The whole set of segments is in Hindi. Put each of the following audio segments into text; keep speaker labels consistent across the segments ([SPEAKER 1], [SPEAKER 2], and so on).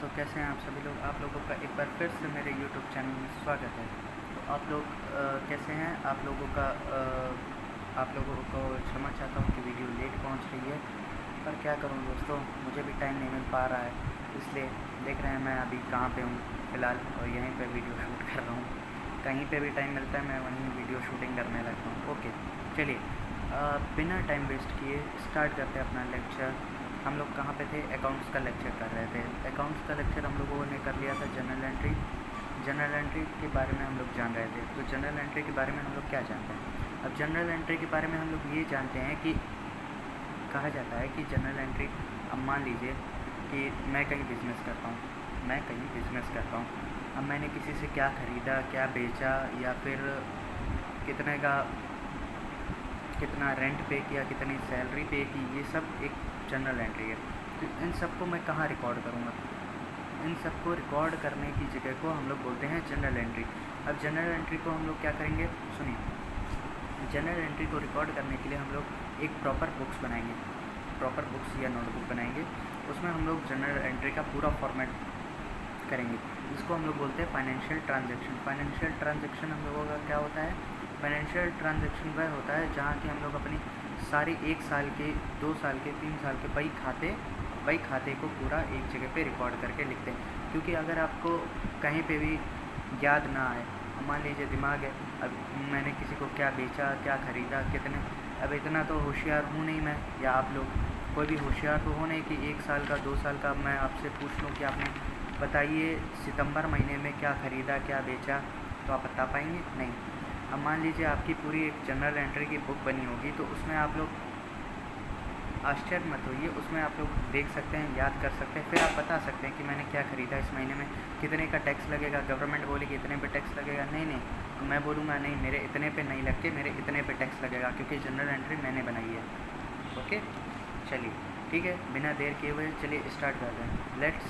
[SPEAKER 1] दोस्तों, कैसे हैं आप सभी लोग। आप लोगों का एक बार फिर से मेरे YouTube चैनल में स्वागत है। तो आप लोग कैसे हैं। आप लोगों को क्षमा चाहता हूँ कि वीडियो लेट पहुँच रही है, पर क्या करूँ दोस्तों, मुझे भी टाइम नहीं मिल पा रहा है। इसलिए देख रहे हैं मैं अभी कहाँ पे हूँ फ़िलहाल, और यहीं पे वीडियो शूट कर रहा हूँ। कहीं पे भी टाइम मिलता है मैं वहीं वीडियो शूटिंग करने लगता हूँ। ओके, चलिए बिना टाइम वेस्ट किए स्टार्ट करते हैं अपना लेक्चर। हम लोग कहाँ पे थे, अकाउंट्स का लेक्चर कर रहे थे। अकाउंट्स का लेक्चर हम लोगों ने कर लिया था जनरल एंट्री के बारे में हम लोग जान रहे थे। तो जनरल एंट्री के बारे में हम लोग क्या जानते हैं। अब जनरल एंट्री के बारे में हम लोग ये जानते हैं कि कहा जाता है कि जनरल एंट्री, अब मान लीजिए कि मैं कहीं बिज़नेस करता हूँ। अब मैंने किसी से क्या ख़रीदा, क्या बेचा, या फिर कितना रेंट पे किया, कितनी सैलरी पे की, ये सब एक जनरल एंट्री है। तो इन सबको मैं कहाँ रिकॉर्ड करूँगा। इन सबको रिकॉर्ड करने की जगह को हम लोग बोलते हैं जनरल एंट्री। अब जनरल एंट्री को हम लोग क्या करेंगे, सुनिए। जनरल एंट्री को रिकॉर्ड करने के लिए हम लोग एक प्रॉपर बुक्स या नोटबुक बनाएंगे। उसमें हम लोग जनरल एंट्री का पूरा फॉर्मेट करेंगे। इसको हम लोग बोलते हैं फाइनेंशियल ट्रांजैक्शन। फाइनेंशियल ट्रांजैक्शन हम लोगों का क्या होता है। फाइनेंशियल ट्रांजैक्शन वह होता है जहाँ कि हम लोग अपनी सारी 1 साल के, 2 साल के, 3 साल के बही खाते को पूरा एक जगह पे रिकॉर्ड करके लिखते हैं। क्योंकि अगर आपको कहीं पे भी याद ना आए, मान लीजिए दिमाग है, अब मैंने किसी को क्या बेचा, क्या ख़रीदा, कितने, अब इतना तो होशियार हूँ नहीं मैं, या आप लोग कोई भी होशियार तो हो नहीं कि 1 साल का, 2 साल का मैं आपसे पूछ लूँ कि आपने बताइए सितंबर महीने में क्या ख़रीदा, क्या बेचा, तो आप बता पाएंगे नहीं। अब मान लीजिए आपकी पूरी एक जनरल एंट्री की बुक बनी होगी, तो उसमें आप लोग आश्चर्य मत होइए, उसमें आप लोग देख सकते हैं, याद कर सकते हैं, फिर आप बता सकते हैं कि मैंने क्या ख़रीदा इस महीने में, कितने का टैक्स लगेगा। गवर्नमेंट बोलेगी इतने पे टैक्स लगेगा, नहीं, तो मैं बोलूँगा नहीं, मेरे इतने पे नहीं लग के मेरे इतने पे टैक्स लगेगा, क्योंकि जनरल एंट्री मैंने बनाई है। ओके, चलिए ठीक है, बिना देर किए हुए चलिए स्टार्ट करते हैं। Let's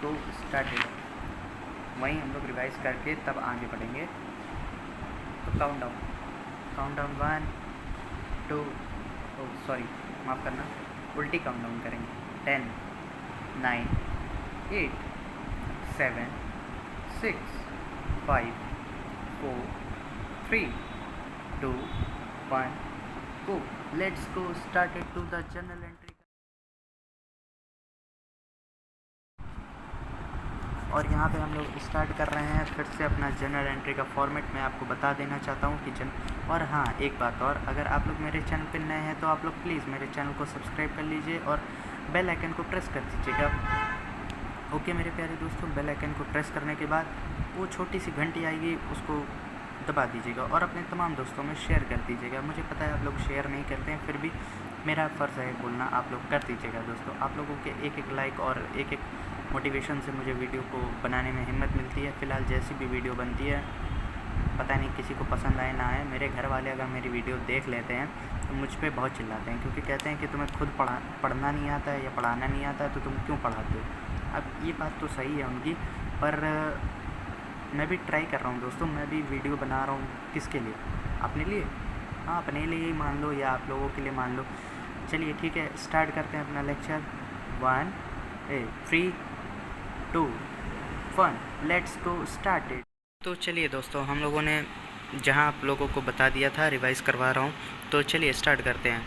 [SPEAKER 1] go start. वहीं हम लोग रिवाइज करके तब आगे बढ़ेंगे। तो काउंट डाउन 1 2, सॉरी माफ़ करना, उल्टी काउंट डाउन करेंगे। 10 9 8 7 6 5 4 3 2 1 go. Let's go started to the general entry. और यहाँ पे हम लोग स्टार्ट कर रहे हैं फिर से अपना जनरल एंट्री का फॉर्मेट। मैं आपको बता देना चाहता हूँ कि और हाँ, एक बात और, अगर आप लोग मेरे चैनल पर नए हैं तो आप लोग प्लीज़ मेरे चैनल को सब्सक्राइब कर लीजिए और बेल आइकन को प्रेस कर दीजिएगा। ओके मेरे प्यारे दोस्तों, बेल आइकन को प्रेस करने के बाद वो छोटी सी घंटी आएगी, उसको दबा दीजिएगा और अपने तमाम दोस्तों में शेयर कर दीजिएगा। मुझे पता है आप लोग शेयर नहीं करते हैं, फिर भी मेरा फ़र्ज़ है बोलना, आप लोग कर दीजिएगा दोस्तों। आप लोगों के एक लाइक और एक मोटिवेशन से मुझे वीडियो को बनाने में हिम्मत मिलती है। फ़िलहाल जैसी भी वीडियो बनती है, पता नहीं किसी को पसंद आए ना आए, मेरे घर वाले अगर मेरी वीडियो देख लेते हैं तो मुझ पर बहुत चिल्लाते हैं, क्योंकि कहते हैं कि तुम्हें खुद पढ़ना नहीं आता है या पढ़ाना नहीं आता है, तो तुम क्यों पढ़ाते हो। अब ये बात तो सही है उनकी, पर मैं भी ट्राई कर रहा हूँ दोस्तों। मैं भी वीडियो बना रहा हूँ, किसके लिए, अपने लिए, हाँ अपने लिए ही मान लो या आप लोगों के लिए मान लो। चलिए ठीक है, स्टार्ट करते हैं अपना लेक्चर। 3 2 1 let's go started. तो चलिए दोस्तों, हम लोगों ने जहाँ आप लोगों को बता दिया था, रिवाइज़ करवा रहा हूँ, तो चलिए स्टार्ट करते हैं।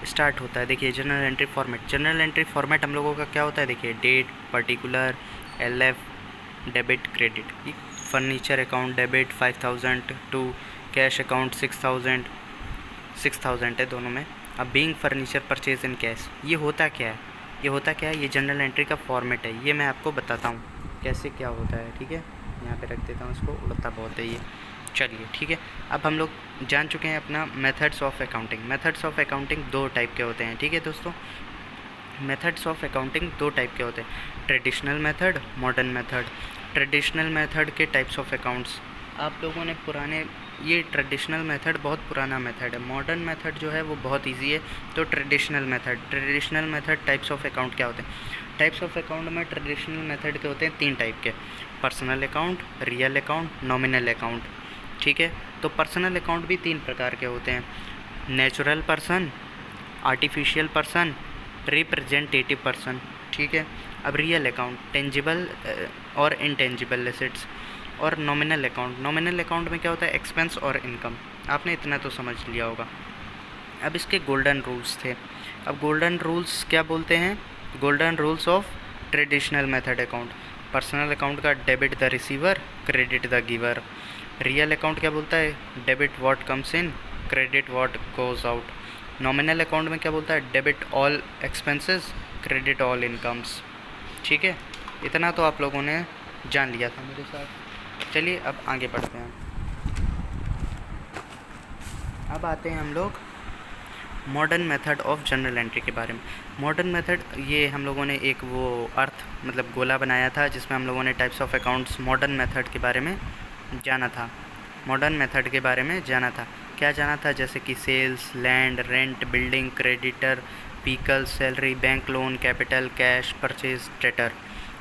[SPEAKER 1] स्टार्ट होता है, देखिए general entry format. General entry format हम लोगों का क्या होता है, देखिए date, particular, LF, debit, credit. Furniture account debit 5000 to cash account 6000 है दोनों में। अब being furniture purchase in cash, ये होता क्या है, ये जनरल एंट्री का फॉर्मेट है। ये मैं आपको बताता हूँ कैसे क्या होता है, ठीक है। यहाँ पे रख देता हूँ इसको, उड़ता बहुत है ये। चलिए ठीक है, अब हम लोग जान चुके हैं अपना methods of accounting. Methods of accounting 2 type के होते हैं, ठीक है दोस्तों। मेथड्स ऑफ अकाउंटिंग 2 टाइप के होते हैं, traditional method, modern method. Traditional method के टाइप्स ऑफ अकाउंट्स आप लोगों ने पुराने, ये ट्रेडिशनल मेथड बहुत पुराना मेथड है। मॉडर्न मेथड जो है वो बहुत इजी है। तो traditional method types of account क्या होते हैं। टाइप्स ऑफ अकाउंट में ट्रेडिशनल मेथड के होते हैं 3 टाइप के, personal account, real account, nominal account, ठीक है। तो पर्सनल अकाउंट भी 3 प्रकार के होते हैं, natural person, artificial person, representative person, ठीक है। अब रियल अकाउंट, टेंजिबल और इनटेंजिबल एसेट्स, और नॉमिनल अकाउंट। नॉमिनल अकाउंट में क्या होता है, एक्सपेंस और इनकम। आपने इतना तो समझ लिया होगा। अब इसके गोल्डन रूल्स थे। अब गोल्डन रूल्स क्या बोलते हैं, golden rules of traditional method account. Personal account का debit the receiver, credit the giver. Real account क्या बोलता है, debit what comes in, credit what goes out. Nominal account में क्या बोलता है, debit all expenses, credit all incomes. ठीक है, इतना तो आप लोगों ने जान लिया था मेरे साथ। चलिए अब आगे बढ़ते हैं। अब आते हैं हम लोग modern method of general entry के बारे में। मॉडर्न मेथड, ये हम लोगों ने एक वो अर्थ मतलब गोला बनाया था जिसमें हम लोगों ने types of accounts modern method के बारे में जाना था। मॉडर्न मेथड के बारे में जाना था, क्या जाना था, जैसे कि sales, land, rent, building, creditor, vehicle, salary, bank loan, capital, cash, purchase, debtor,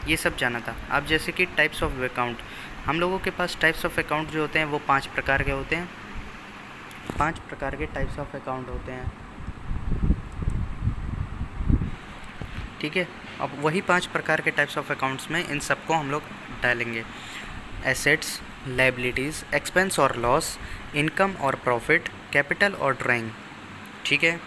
[SPEAKER 1] ये सब जाना था। अब जैसे कि टाइप्स ऑफ अकाउंट, हम लोगों के पास टाइप्स ऑफ अकाउंट जो होते हैं वो 5 प्रकार के होते हैं। 5 प्रकार के टाइप्स ऑफ अकाउंट होते हैं। ठीक है, अब वही 5 प्रकार के टाइप्स ऑफ अकाउंट्स में इन सबको हम लोग डालेंगे। एसेट्स, लायबिलिटीज़, एक्सपेंस और लॉस, इनकम और प्रॉफिट, कैपिटल और ड्राइंग। ठीक है,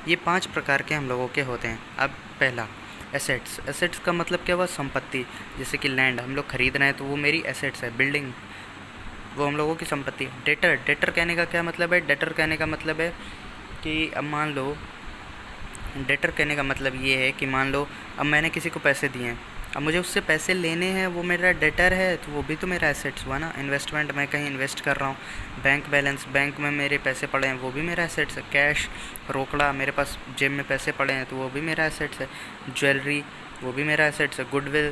[SPEAKER 1] ये 5 प्रकार के हम लोगों के होते हैं। अब पहला एसेट्स। एसेट्स का मतलब क्या हुआ, संपत्ति। जैसे कि लैंड हम लोग खरीद रहे हैं तो वो मेरी एसेट्स है। बिल्डिंग वो हम लोगों की संपत्ति है। डेटर, डेटर कहने का क्या मतलब है, डेटर कहने का मतलब है कि अब मान लो, डेटर कहने का मतलब ये है कि मान लो अब मैंने किसी को पैसे दिए हैं, अब मुझे उससे पैसे लेने हैं, वो मेरा डेटर है, तो वो भी तो मेरा एसेट्स हुआ ना। इन्वेस्टमेंट, मैं कहीं इन्वेस्ट कर रहा हूँ। बैंक बैलेंस, बैंक में मेरे पैसे पड़े हैं, वो भी मेरा एसेट्स है। कैश, रोकड़ा, मेरे पास जेब में पैसे पड़े हैं तो वो भी मेरा एसेट्स है। ज्वेलरी, वो भी मेरा एसेट्स है। Goodwill,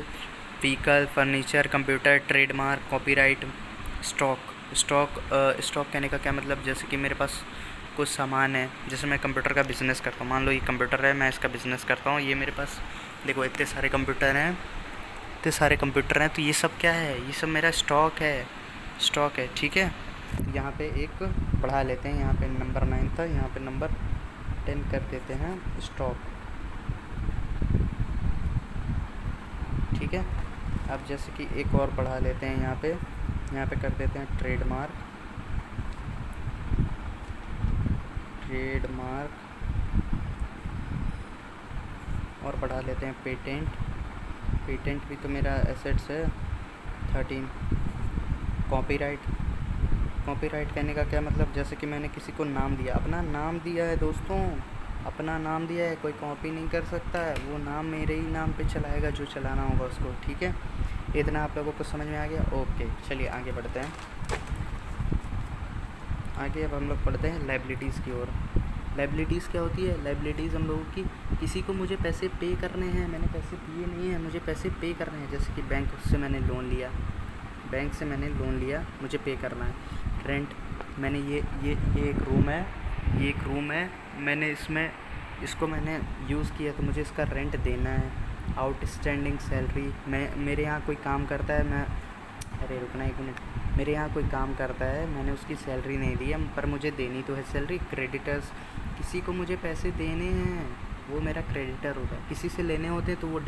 [SPEAKER 1] vehicle, furniture, computer, trademark, copyright, stock. Stock कहने का क्या मतलब, जैसे कि मेरे पास कुछ सामान है, जैसे मैं कंप्यूटर का बिज़नेस करता हूँ, मान लो ये कंप्यूटर है, मैं इसका बिज़नेस करता हूँ, ये मेरे पास देखो इतने सारे कंप्यूटर हैं, इतने सारे कंप्यूटर हैं, तो ये सब क्या है, ये सब मेरा स्टॉक है, स्टॉक है। ठीक है, यहाँ पे एक बढ़ा लेते हैं, यहाँ पे नंबर 9 था, यहाँ पे नंबर 10 कर देते हैं, स्टॉक। ठीक है, अब जैसे कि एक और बढ़ा लेते हैं, यहाँ पे कर देते हैं ट्रेडमार्क, और बढ़ा लेते हैं पेटेंट। पेटेंट भी तो मेरा एसेट्स है। 13 कॉपीराइट। कॉपीराइट कहने का क्या मतलब, जैसे कि मैंने किसी को नाम दिया, अपना नाम दिया है दोस्तों, अपना नाम दिया है, कोई कॉपी नहीं कर सकता है, वो नाम मेरे ही नाम पे चलाएगा जो चलाना होगा उसको। ठीक है, इतना आप लोगों को समझ में आ गया। ओके, चलिए आगे बढ़ते हैं। आगे अब हम लोग पढ़ते हैं लायबिलिटीज़ की ओर। लायबिलिटीज़ क्या होती है, लायबिलिटीज़ हम लोगों की, किसी को मुझे पैसे पे करने हैं, मैंने पैसे दिए नहीं हैं, मुझे पैसे पे करने हैं। जैसे कि बैंक से मैंने लोन लिया, बैंक से मैंने लोन लिया, मुझे पे करना है। रेंट, मैंने ये एक रूम है, ये एक रूम है, मैंने इसको मैंने यूज़ किया तो मुझे इसका रेंट देना है। आउटस्टैंडिंग सैलरी, मेरे यहाँ कोई काम करता है, अरे रुकना एक मिनट, मेरे यहाँ कोई काम करता है, मैंने उसकी सैलरी नहीं दी है पर मुझे देनी तो है सैलरी। क्रेडिटर्स, किसी को मुझे पैसे देने हैं, वो मेरा क्रेडिटर होता है। किसी से लेने होते हैं तो वो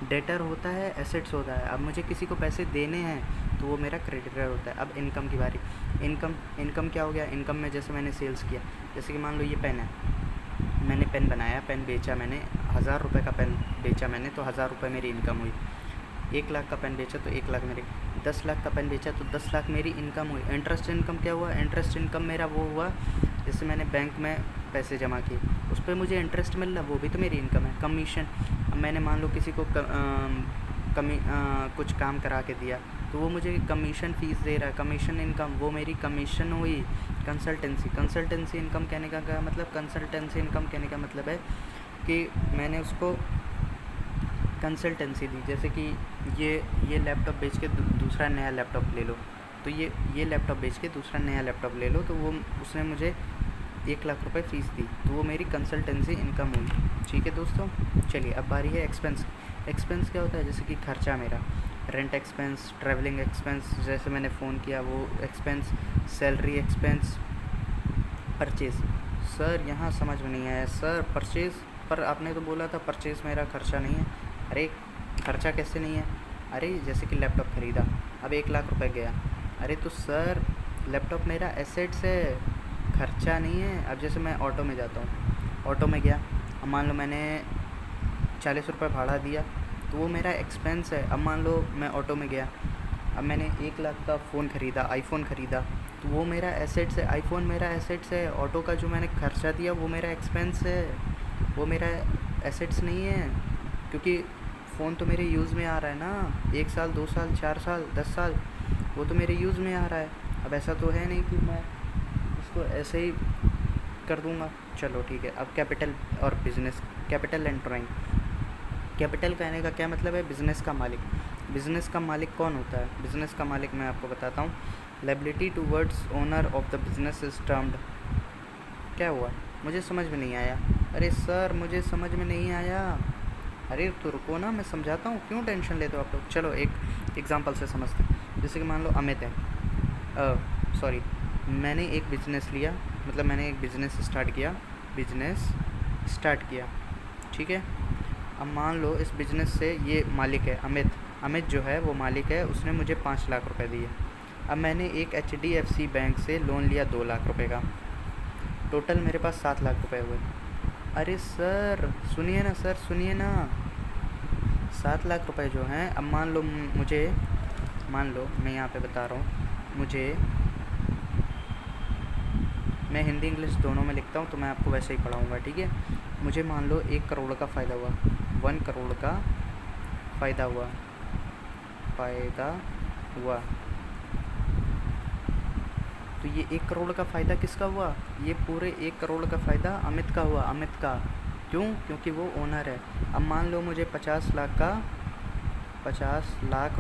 [SPEAKER 1] डेटर होता है, एसेट्स होता है। अब मुझे किसी को पैसे देने हैं तो वो मेरा क्रेडिटर होता है। अब इनकम की बारी। इनकम क्या हो गया, इनकम में जैसे मैंने सेल्स किया, जैसे कि मान लो ये पेन है, मैंने पेन बनाया, पेन बेचा, मैंने 1000 रुपये का पेन बेचा मैंने, तो 1000 रुपये मेरी इनकम हुई। 1 लाख का पेन बेचा तो 1 लाख मेरी, 10 लाख का पेन बेचा तो 10 लाख मेरी इनकम हुई। इंटरेस्ट इनकम क्या हुआ, इंटरेस्ट इनकम मेरा वो हुआ जैसे मैंने बैंक में पैसे जमा किए, उस पर मुझे इंटरेस्ट मिल रहा, वो भी तो मेरी इनकम है। कमीशन, अब मैंने मान लो किसी को कुछ काम करा के दिया तो वो मुझे कमीशन फ़ीस दे रहा है, कमीशन इनकम, वो मेरी कमीशन हुई। कंसल्टेंसी इनकम कहने का क्या मतलब, कंसल्टेंसी इनकम कहने का मतलब है कि मैंने उसको कंसल्टेंसी दी, जैसे कि ये लैपटॉप बेच के दूसरा नया लैपटॉप ले लो, तो ये लैपटॉप बेच के दूसरा नया लैपटॉप ले लो, तो वो उसने मुझे 1 लाख रुपए फ़ीस दी, तो वो मेरी कंसल्टेंसी इनकम हुई। ठीक है दोस्तों, चलिए अब बारी है एक्सपेंस। एक्सपेंस क्या होता है, जैसे कि खर्चा मेरा, रेंट एक्सपेंस, ट्रैवलिंग एक्सपेंस, जैसे मैंने फ़ोन किया वो expense, salary expense, purchase. Sir यहाँ समझ में नहीं आया सर, परचेज़ पर आपने तो बोला था परचेज़ मेरा खर्चा नहीं है। अरे खर्चा कैसे नहीं है? अरे जैसे कि लैपटॉप ख़रीदा, अब 1 लाख रुपए गया। अरे तो सर लैपटॉप मेरा एसेट्स है, खर्चा नहीं है। अब जैसे मैं ऑटो में जाता हूँ, ऑटो में गया, अब मान लो मैंने 40 रुपये भाड़ा दिया, तो वो मेरा एक्सपेंस है। अब मान लो मैं ऑटो में गया, अब मैंने 1 लाख का फ़ोन ख़रीदा, आईफ़ोन ख़रीदा, तो वो मेरा एसेट्स है। आईफ़ोन मेरा एसेट्स है। ऑटो का जो मैंने खर्चा दिया वो मेरा एक्सपेंस है, वो मेरा एसेट्स नहीं है, क्योंकि फ़ोन तो मेरे यूज़ में आ रहा है ना। 1 साल, 2 साल, 4 साल, 10 साल, वो तो मेरे यूज़ में आ रहा है। अब ऐसा तो है नहीं कि मैं इसको ऐसे ही कर दूँगा। चलो ठीक है। अब कैपिटल और business, capital and drawing. Capital कहने का क्या मतलब है? बिज़नेस का मालिक। बिज़नेस का मालिक कौन होता है? बिज़नेस का मालिक मैं आपको बताता हूँ। Liability towards owner of the business is termed. क्या हुआ? मुझे समझ में नहीं आया। अरे सर मुझे समझ में नहीं आया। अरे तो रुको ना, मैं समझाता हूँ, क्यों टेंशन लेते हो आप लोग। चलो एक एग्जांपल से समझते हैं। जैसे कि मान लो अमित है, सॉरी, मैंने एक बिज़नेस लिया, मतलब मैंने एक बिज़नेस स्टार्ट किया, ठीक है। अब मान लो इस बिज़नेस से ये मालिक है अमित जो है वो मालिक है, उसने मुझे 5 लाख रुपए दिए। अब मैंने एक HDFC बैंक से लोन लिया 2 लाख रुपए का, टोटल मेरे पास 7 लाख रुपए हुए। अरे सर सुनिए ना, 7 लाख रुपए जो हैं, अब मान लो मैं यहाँ पे बता रहा हूँ, मैं हिंदी इंग्लिश दोनों में लिखता हूँ, तो मैं आपको वैसे ही पढ़ाऊँगा, ठीक है। मुझे मान लो 1 करोड़ का फ़ायदा हुआ, 1 करोड़ का फ़ायदा हुआ, तो ये 1 करोड़ का फ़ायदा किसका हुआ? ये पूरे 1 करोड़ का फ़ायदा अमित का हुआ। अमित का क्यों? क्योंकि वो ओनर है। अब मान लो मुझे 50 लाख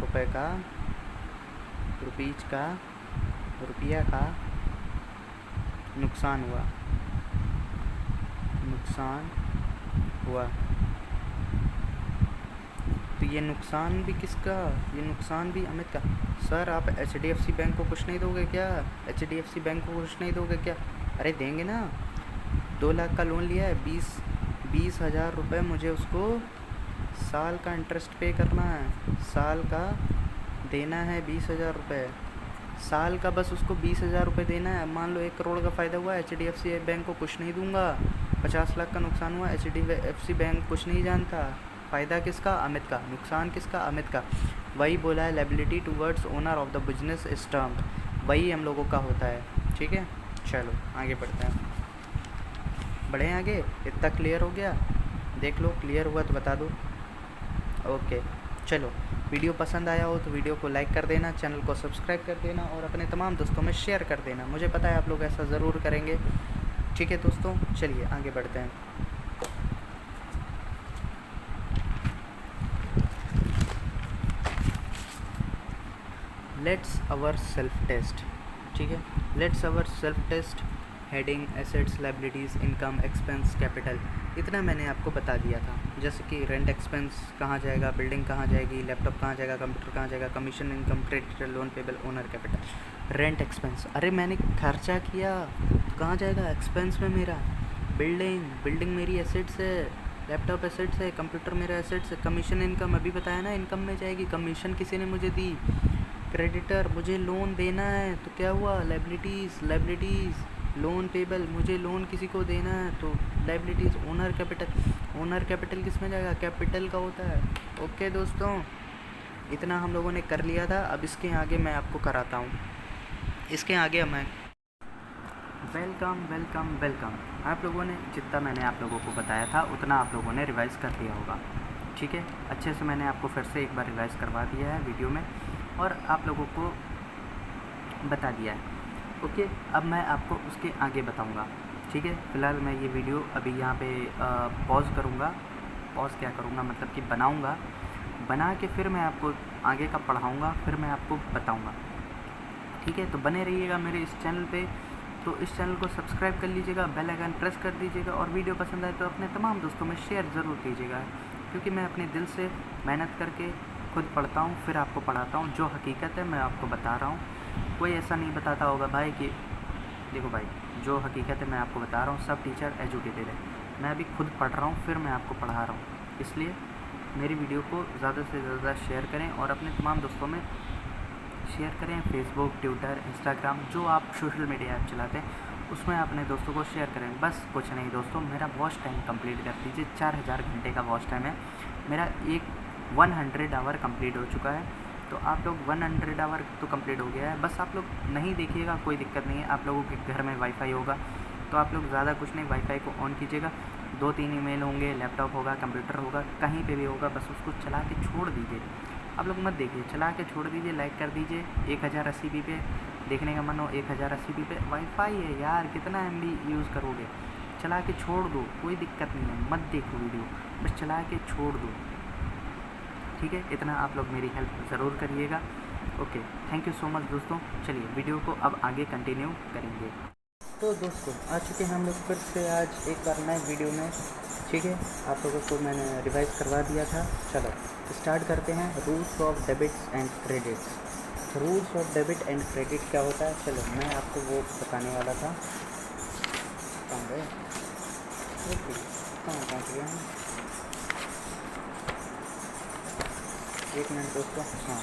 [SPEAKER 1] रुपए का रुपया का नुकसान हुआ, तो ये नुकसान भी किसका? ये नुकसान भी अमित का। सर आप HDFC बैंक को कुछ नहीं दोगे क्या? अरे देंगे ना। 2 लाख का लोन लिया है, 20 हज़ार रुपये मुझे उसको साल का इंटरेस्ट पे करना है, साल का देना है 20 हज़ार रुपये, साल का बस उसको 20 हज़ार रुपये देना है। मान लो 1 करोड़ का फ़ायदा हुआ, HDFC बैंक को कुछ नहीं दूंगा। 50 लाख का नुकसान हुआ, HDFC बैंक कुछ नहीं जानता। फ़ायदा किसका? अमित का। नुकसान किसका? अमित का। वही बोला है, liability towards owner of the business is termed, वही हम लोगों का होता है, ठीक है। चलो आगे बढ़ते हैं, बढ़े आगे। इतना क्लियर हो गया? देख लो, क्लियर हुआ तो बता दो। ओके चलो, वीडियो पसंद आया हो तो वीडियो को लाइक कर देना, चैनल को सब्सक्राइब कर देना और अपने तमाम दोस्तों में शेयर कर देना। मुझे पता है आप लोग ऐसा ज़रूर करेंगे, ठीक है दोस्तों। चलिए आगे बढ़ते हैं। लेट्स आवर सेल्फ टेस्ट, ठीक है। Let's our self test, heading assets, liabilities, income, expense, capital, इतना मैंने आपको बता दिया था। जैसे कि रेंट एक्सपेंस कहाँ जाएगा, बिल्डिंग कहाँ जाएगी, लैपटॉप कहाँ जाएगा, कंप्यूटर कहाँ जाएगा, commission, income, creditor, loan payable, owner, capital. Rent expense, अरे मैंने खर्चा किया तो कहाँ जाएगा? एक्सपेंस में मेरा। बिल्डिंग मेरी एसेट्स है, लैपटॉप एसेट्स है, कंप्यूटर मेरा एसेट्स है। कमीशन, इनकम अभी बताया ना, इनकम में जाएगी। कमीशन किसी ने मुझे दी। क्रेडिटर, मुझे लोन देना है तो क्या हुआ? लायबिलिटीज़। लोन पेबल, मुझे लोन किसी को देना है तो लायबिलिटीज़। ओनर कैपिटल किस में जाएगा? कैपिटल का होता है। ओके दोस्तों, इतना हम लोगों ने कर लिया था। अब इसके आगे मैं आपको कराता हूँ। इसके आगे मैं वेलकम। आप लोगों ने जितना मैंने आप लोगों को बताया था उतना आप लोगों ने रिवाइज़ कर लिया होगा, ठीक है। अच्छे से मैंने आपको फिर से एक बार रिवाइज़ करवा दिया है वीडियो में और आप लोगों को बता दिया है। ओके, अब मैं आपको उसके आगे बताऊंगा, ठीक है। फ़िलहाल मैं ये वीडियो अभी यहाँ पे पॉज़ करूँगा। पॉज़ क्या करूँगा, मतलब कि बनाऊँगा, बना के फिर मैं आपको आगे का पढ़ाऊँगा, फिर मैं आपको बताऊँगा, ठीक है। तो बने रहिएगा मेरे इस चैनल पे। तो इस चैनल को सब्सक्राइब कर लीजिएगा, बेल आइकन प्रेस कर दीजिएगा और वीडियो पसंद आए तो अपने तमाम दोस्तों में शेयर ज़रूर कीजिएगा, क्योंकि मैं अपने दिल से मेहनत करके खुद पढ़ता हूँ, फिर आपको पढ़ाता हूँ। जो हकीकत है मैं आपको बता रहा हूँ। कोई ऐसा नहीं बताता होगा भाई कि देखो भाई, जो हकीकत है मैं आपको बता रहा हूँ। सब टीचर एजुकेटेड है, मैं अभी खुद पढ़ रहा हूँ, फिर मैं आपको पढ़ा रहा हूँ, इसलिए मेरी वीडियो को ज़्यादा से ज़्यादा शेयर करें और अपने तमाम दोस्तों में शेयर करें। फेसबुक, ट्विटर, इंस्टाग्राम, जो आप सोशल मीडिया ऐप चलाते हैं उसमें अपने दोस्तों को शेयर करें। बस कुछ नहीं दोस्तों, मेरा वॉच टाइम कंप्लीट कर दीजिए। 4000 घंटे का वॉच टाइम है मेरा। 100 आवर कंप्लीट हो चुका है। तो आप लोग 100 आवर तो कंप्लीट हो गया है। बस आप लोग नहीं देखिएगा, कोई दिक्कत नहीं है। आप लोगों के घर में वाईफाई होगा तो आप लोग ज़्यादा कुछ नहीं, वाईफाई को ऑन कीजिएगा। 2-3 ईमेल होंगे, लैपटॉप होगा, कंप्यूटर होगा, कहीं पे भी होगा, बस उसको चला के छोड़ दीजिए। आप लोग मत देखिए, चला के छोड़ दीजिए, लाइक कर दीजिए। 1080p पे देखने का मन हो, 1080p पे वाईफाई है यार, कितना MB यूज़ करोगे। चला के छोड़ दो, कोई दिक्कत नहीं है। मत देखो वीडियो, बस चला के छोड़ दो, ठीक है। इतना आप लोग मेरी हेल्प ज़रूर करिएगा। Okay, thank you so much दोस्तों। चलिए वीडियो को अब आगे कंटिन्यू करेंगे। तो दोस्तों आ चुके हैं हम लोग फिर से आज एक बार नए वीडियो में, ठीक है। आप लोगों को मैंने रिवाइज करवा दिया था। चलो स्टार्ट करते हैं। Rules of debits and credits. Rules of debit and credit क्या होता है, चलो मैं आपको वो बताने वाला था। कहाँ गए, कहाँ पहुँच गया हूँ, एक मिनट दोस्तों। हाँ,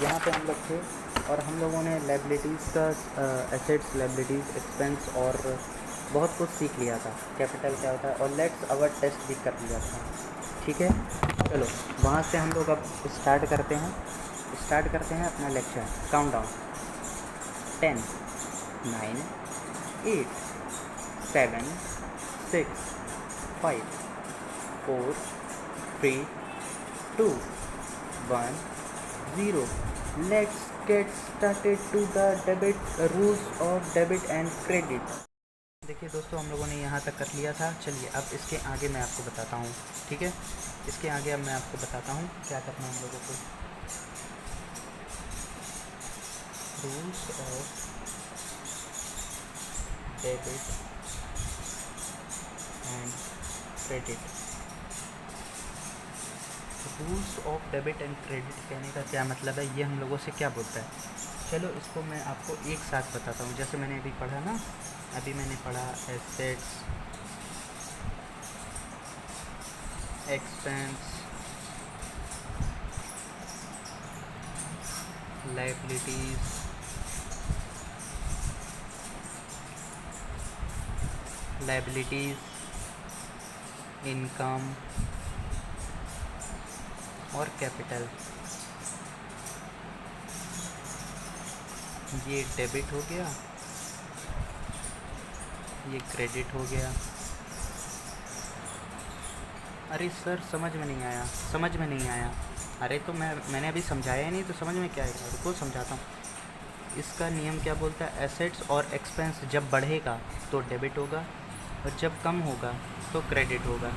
[SPEAKER 1] यहाँ पे हम लोग थे और हम लोगों ने लायबिलिटीज़ का एसेट्स, लायबिलिटीज़, एक्सपेंस और बहुत कुछ सीख लिया था। कैपिटल क्या होता है और लेट्स अवर टेस्ट भी कर लिया था, ठीक है। चलो वहाँ से हम लोग अब स्टार्ट करते हैं अपना lecture. Countdown 10, 9, 8, 7, 6, 5, 4, 3, 2, 1, 0। Let's get started to the debit rules of debit and credit। देखिए दोस्तों, हम लोगों ने यहाँ तक कर लिया था। चलिए अब इसके आगे मैं आपको बताता हूँ, ठीक है। इसके आगे अब मैं आपको बताता हूँ क्या करना है हम लोगों को। Rules of debit and credit. Rules of debit and credit कहने का क्या मतलब है, ये हम लोगों से क्या बोलता है। चलो इसको मैं आपको एक साथ बताता हूँ। जैसे मैंने अभी पढ़ा ना, अभी मैंने पढ़ा एसेट्स, एक्सपेंस, लायबिलिटीज़, इनकम और कैपिटल। ये डेबिट हो गया, ये क्रेडिट हो गया। अरे सर समझ में नहीं आया। अरे तो मैंने अभी समझाया ही नहीं, तो समझ में क्या आएगा, रुको समझाता हूँ। इसका नियम क्या बोलता है, एसेट्स और एक्सपेंस जब बढ़ेगा तो डेबिट होगा और जब कम होगा तो क्रेडिट होगा।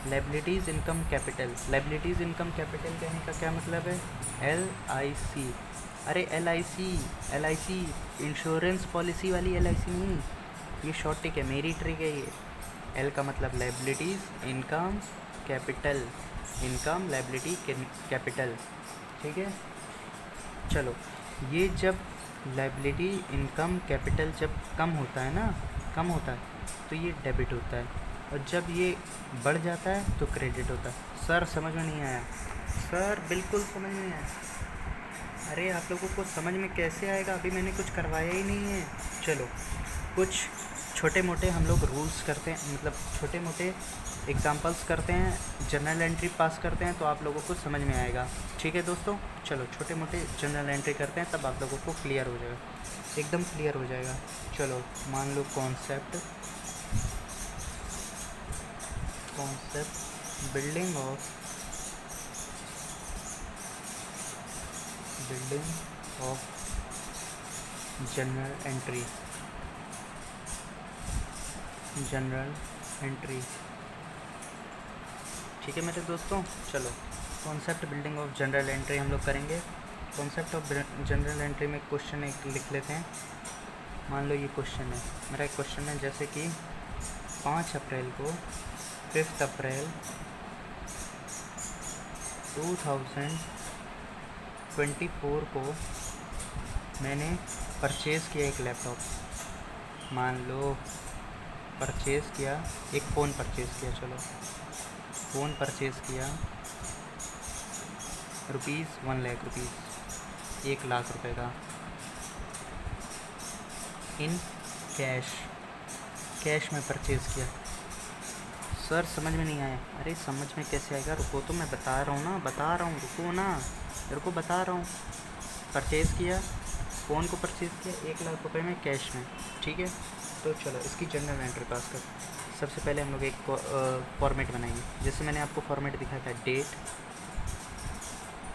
[SPEAKER 1] Liabilities, income, capital. Liabilities, income, capital कहने का क्या मतलब है, LIC। अरे LIC इंश्योरेंस पॉलिसी वाली LIC नहीं, ये शॉर्ट ट्रिक है, मेरी ट्रिक है ये। L का मतलब liabilities, income, capital. Income, liability, capital, ठीक है। चलो ये जब लायबिलिटी, इनकम, कैपिटल जब कम होता है तो ये डेबिट होता है और जब ये बढ़ जाता है तो क्रेडिट होता है। सर समझ में नहीं आया, सर बिल्कुल समझ में नहीं आया। अरे आप लोगों को समझ में कैसे आएगा, अभी मैंने कुछ करवाया ही नहीं है। चलो कुछ छोटे मोटे हम लोग रूल्स करते हैं, मतलब छोटे मोटे एग्जांपल्स करते हैं, जर्नल एंट्री पास करते हैं, तो आप लोगों को समझ में आएगा, ठीक है दोस्तों। चलो छोटे मोटे जर्नल एंट्री करते हैं, तब आप लोगों को क्लियर हो जाएगा, एकदम क्लियर हो जाएगा। चलो मान लो concept building of general entry, ठीक है मेरे दोस्तों। चलो concept building of general entry हम लोग करेंगे। कॉन्सेप्ट ऑफ जनरल एंट्री में क्वेश्चन एक लिख लेते हैं। मान लो ये क्वेश्चन है, मेरा एक क्वेश्चन है, जैसे कि 5 अप्रैल को 5 अप्रैल 2024 को मैंने परचेज़ किया एक लैपटॉप। मान लो परचेज़ किया एक फ़ोन परचेज़ किया, चलो फ़ोन परचेज़ किया रुपीज़ 1 लाख रुपीज़, 1 लाख रुपए का इन कैश, कैश में परचेज़ किया। सर समझ में नहीं आया। अरे समझ में कैसे आएगा, रुको तो मैं बता रहा हूँ ना, बता रहा हूँ, रुको ना, रुको बता रहा हूँ। परचेज़ किया, फ़ोन को परचेज़ किया 1 लाख रुपए में कैश में, ठीक है। तो चलो इसकी जर्नल एंट्री पास कर। सबसे पहले हम लोग एक फॉर्मेट बनाएंगे, जैसे मैंने आपको फॉर्मेट दिखाया था, डेट,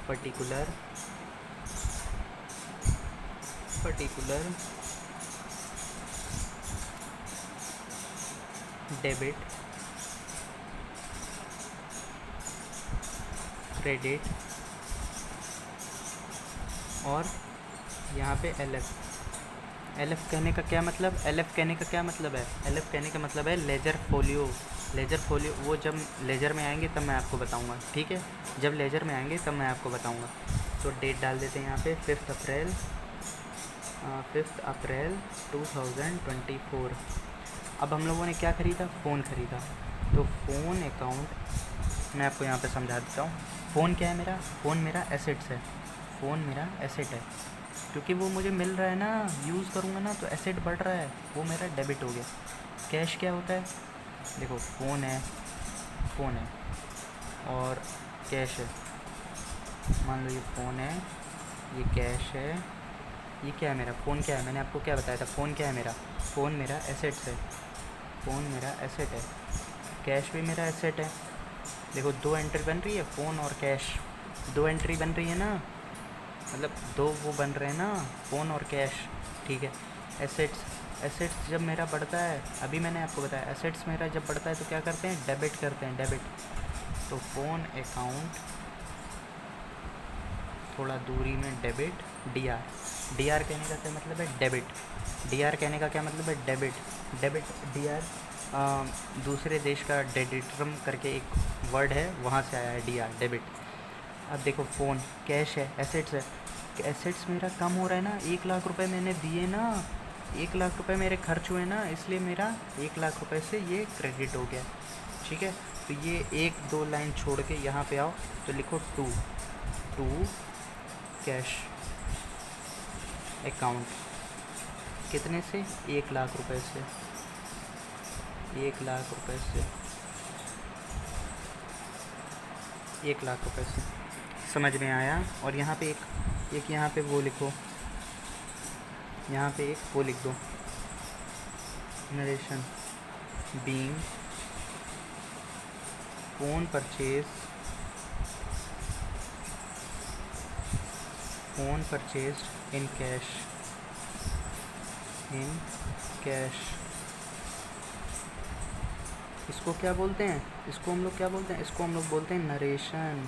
[SPEAKER 1] पर्टिकुलर, डेबिट, क्रेडिट और यहाँ पे एल एफ कहने का क्या मतलब, LF कहने का क्या मतलब है, LF कहने का मतलब है लेजर फोलियो। लेजर फोलियो वो जब लेजर में आएंगे तब मैं आपको बताऊंगा, ठीक है, जब लेजर में आएंगे तब मैं आपको बताऊंगा। तो डेट डाल देते हैं यहाँ पे 5 अप्रैल 2024। अब हम लोगों ने क्या ख़रीदा, फ़ोन ख़रीदा। तो फ़ोन अकाउंट मैं आपको यहाँ पे समझा देता हूँ। फ़ोन क्या है मेरा, फ़ोन मेरा एसेट्स है, फ़ोन मेरा एसेट है, क्योंकि वो मुझे मिल रहा है ना, यूज़ करूँगा ना तो एसेट बढ़ रहा है, वो मेरा डेबिट हो गया। कैश क्या होता है, देखो फ़ोन है और कैश है। मान लो ये फ़ोन है, ये कैश है, ये क्या है मेरा, फ़ोन क्या है, मैंने आपको क्या बताया था, फ़ोन क्या है मेरा, फ़ोन मेरा एसेट्स है, फ़ोन मेरा एसेट है, कैश भी मेरा एसेट है। देखो 2 एंट्री बन रही है, फ़ोन और कैश, 2 एंट्री बन रही है ना, मतलब 2 वो बन रहे हैं ना, फ़ोन और कैश, ठीक है। एसेट्स जब मेरा बढ़ता है, अभी मैंने आपको बताया एसेट्स मेरा जब बढ़ता है तो क्या करते हैं, डेबिट करते हैं, डेबिट। तो फ़ोन अकाउंट, थोड़ा दूरी में डेबिट, डी आर कहने का क्या मतलब है, डेबिट, डी आर कहने का क्या मतलब है, डेबिट, डी आर दूसरे देश का डेडिटरम करके एक वर्ड है, वहाँ से आया है डी आर, डेबिट। अब देखो फ़ोन कैश है, एसेट्स है, एसेट्स मेरा कम हो रहा है ना, 1 लाख रुपए मैंने दिए ना, 1 लाख रुपए मेरे खर्च हुए ना, इसलिए मेरा 1 लाख रुपए से ये क्रेडिट हो गया, ठीक है। तो ये 1-2 लाइन छोड़ के यहाँ पे आओ तो लिखो टू कैश अकाउंट, कितने से, 1 लाख रुपए से, 1 लाख रुपए से, 1 लाख रुपए से। समझ में आया। और यहाँ पे एक यहाँ पे वो लिखो, यहाँ पे एक वो लिख दो, narration being phone purchased in cash. इसको क्या बोलते हैं, इसको हम लोग क्या बोलते हैं, इसको हम लोग बोलते हैं नरेशन,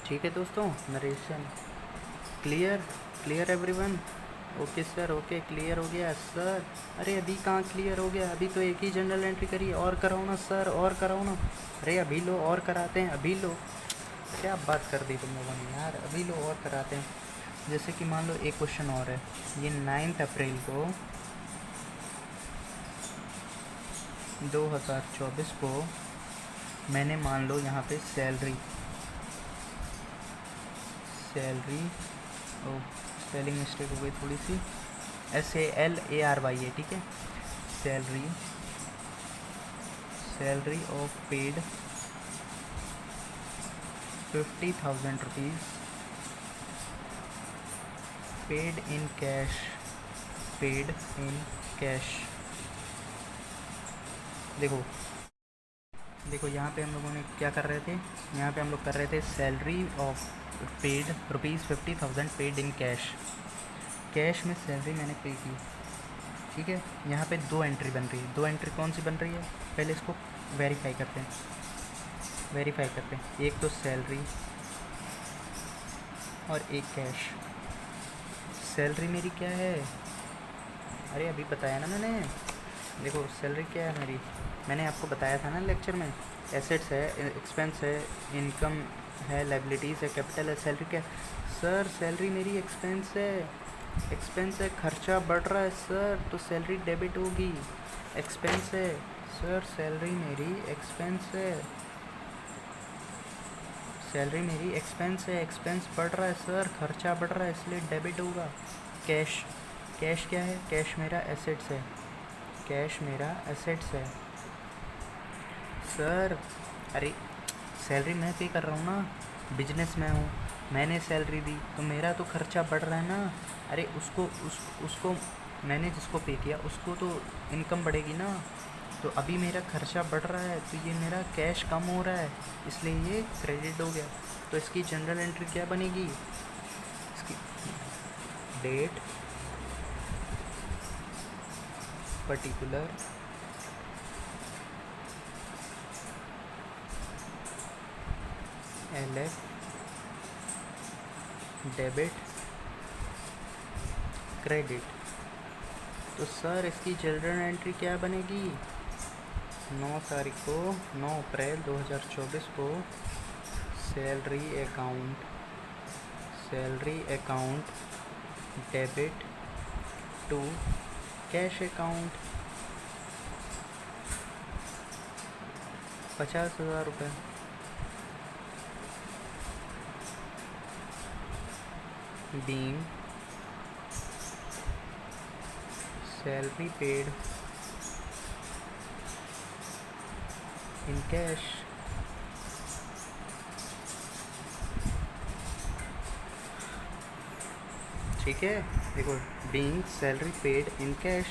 [SPEAKER 1] ठीक है दोस्तों, narration. Clear everyone, okay sir, okay clear हो गया सर। अरे अभी कहाँ क्लियर हो गया, अभी तो एक ही जनरल एंट्री करी, और कराओ ना सर, और कराओ ना। अरे अभी लो, और कराते हैं, अभी लो, क्या बात कर दी तुम लोगों ने यार, अभी लो और कराते हैं। जैसे कि मान लो एक क्वेश्चन और है, ये 9 अप्रैल को 2024 को मैंने मान लो यहाँ पे सैलरी स्पेलिंग मिस्टेक हो गई थोड़ी सी, SALARY है, ठीक है। Salary of paid 50,000 rupees, paid in cash. देखो यहाँ पे हम लोगों ने क्या कर रहे थे, यहाँ पे हम लोग कर रहे थे salary of paid ₹50,000 paid in cash में सैलरी मैंने पे की, ठीक है। यहाँ पे 2 एंट्री बन रही है, 2 एंट्री कौन सी बन रही है, पहले इसको वेरीफाई करते हैं। एक तो सैलरी और एक कैश। सैलरी मेरी क्या है, अरे अभी बताया ना मैंने, देखो सैलरी क्या है मेरी, मैंने आपको बताया था ना लेक्चर में, एसेट्स है, एक्सपेंस है, इनकम है, लायबिलिटीज़ है, कैपिटल है। सैलरी क्या, सर सैलरी मेरी एक्सपेंस है, खर्चा बढ़ रहा है सर, तो सैलरी डेबिट होगी, एक्सपेंस है सर, सैलरी मेरी एक्सपेंस है, सैलरी मेरी एक्सपेंस है, एक्सपेंस बढ़ रहा है सर, खर्चा बढ़ रहा है इसलिए डेबिट होगा। कैश, कैश क्या है? कैश मेरा एसेट्स है, कैश मेरा एसेट्स है सर। अरे सैलरी मैं पे कर रहा हूँ ना, बिजनेस में हूँ, मैंने सैलरी दी तो मेरा तो खर्चा बढ़ रहा है ना। अरे उसको मैंने जिसको पे किया उसको तो इनकम बढ़ेगी ना। तो अभी मेरा खर्चा बढ़ रहा है तो ये मेरा कैश कम हो रहा है, इसलिए ये क्रेडिट हो गया। तो इसकी जनरल एंट्री क्या बनेगी? इसकी date particular LF debit credit. तो सर इसकी जनरल एंट्री क्या बनेगी? 9 तारीख को, 9 अप्रैल 2024 को salary account debit to cash account 50,000 रुपये। being salary paid in cash। ठीक है, देखो being salary paid in cash।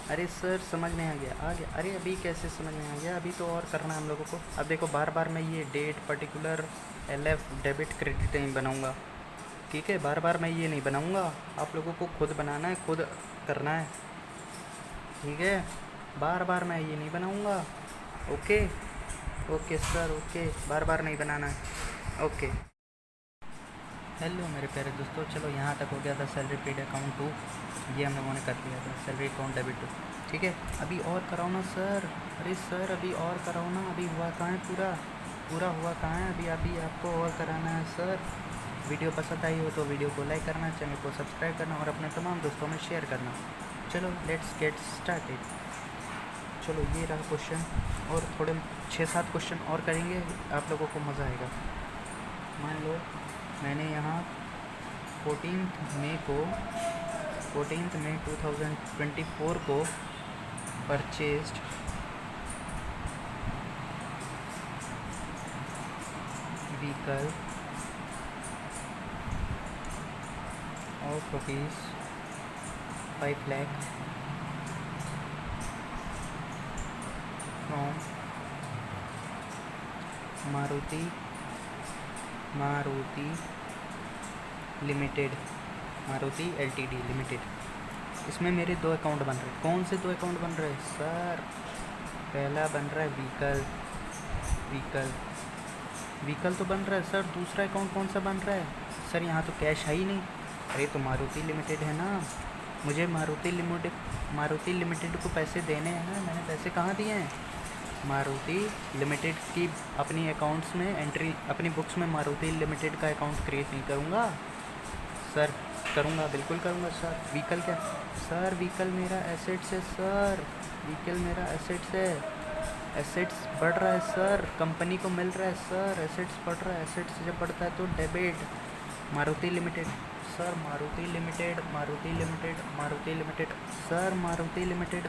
[SPEAKER 1] अरे सर समझ में आ गया। अरे अभी कैसे समझ में आ गया? अभी तो और करना है हम लोगों को। अब देखो बार बार मैं ये date particular LF debit credit नहीं बनाऊंगा, ठीक है? बार बार मैं ये नहीं बनाऊंगा, आप लोगों को खुद बनाना है, खुद करना है, ठीक है? बार बार मैं ये नहीं बनाऊंगा। ओके ओके सर, ओके, बार बार नहीं बनाना है। ओके, हेलो मेरे प्यारे दोस्तों, चलो यहाँ तक हो गया था सैलरी पेड अकाउंट 2, ये हम लोगों ने कर दिया था सैलरी अकाउंट डेबिट 2, ठीक है? अभी और कराओ ना सर। अरे सर अभी और कराओ ना, अभी हुआ कहाँ है? पूरा हुआ कहाँ है? अभी आपको और कराना है सर। वीडियो पसंद आई हो तो वीडियो को लाइक करना, चैनल को सब्सक्राइब करना और अपने तमाम दोस्तों में शेयर करना। चलो लेट्स गेट स्टार्टेड। चलो ये रहा क्वेश्चन, और थोड़े 6-7 क्वेश्चन और करेंगे, आप लोगों को मज़ा आएगा। मान लो मैंने यहाँ 14 मई 2024 को purchased vehicle of ₹5 lakh from Maruti LTD limited. इसमें मेरे 2 अकाउंट बन रहे हैं। कौन से 2 अकाउंट बन रहे हैं सर? पहला बन रहा है व्हीकल तो बन रहा है सर। दूसरा अकाउंट कौन सा बन रहा है सर? यहाँ तो कैश है ही नहीं। अरे तो मारुति लिमिटेड है ना, मुझे मारुति लिमिटेड को पैसे देने हैं ना। मैंने पैसे कहाँ दिए हैं? मारुति लिमिटेड की अपनी अकाउंट्स में एंट्री, अपनी बुक्स में मारुति लिमिटेड का अकाउंट क्रिएट नहीं करूँगा सर। करूँगा, बिल्कुल करूँगा सर। व्हीकल क्या सर? व्हीकल मेरा एसेट्स है सर, व्हीकल मेरा एसेट्स है। एसेट्स बढ़ रहा है सर, कंपनी को मिल रहा है सर, एसेट्स बढ़ रहा है। एसेट्स जब बढ़ता है तो debit. Maruti limited sir, Maruti limited sir, Maruti limited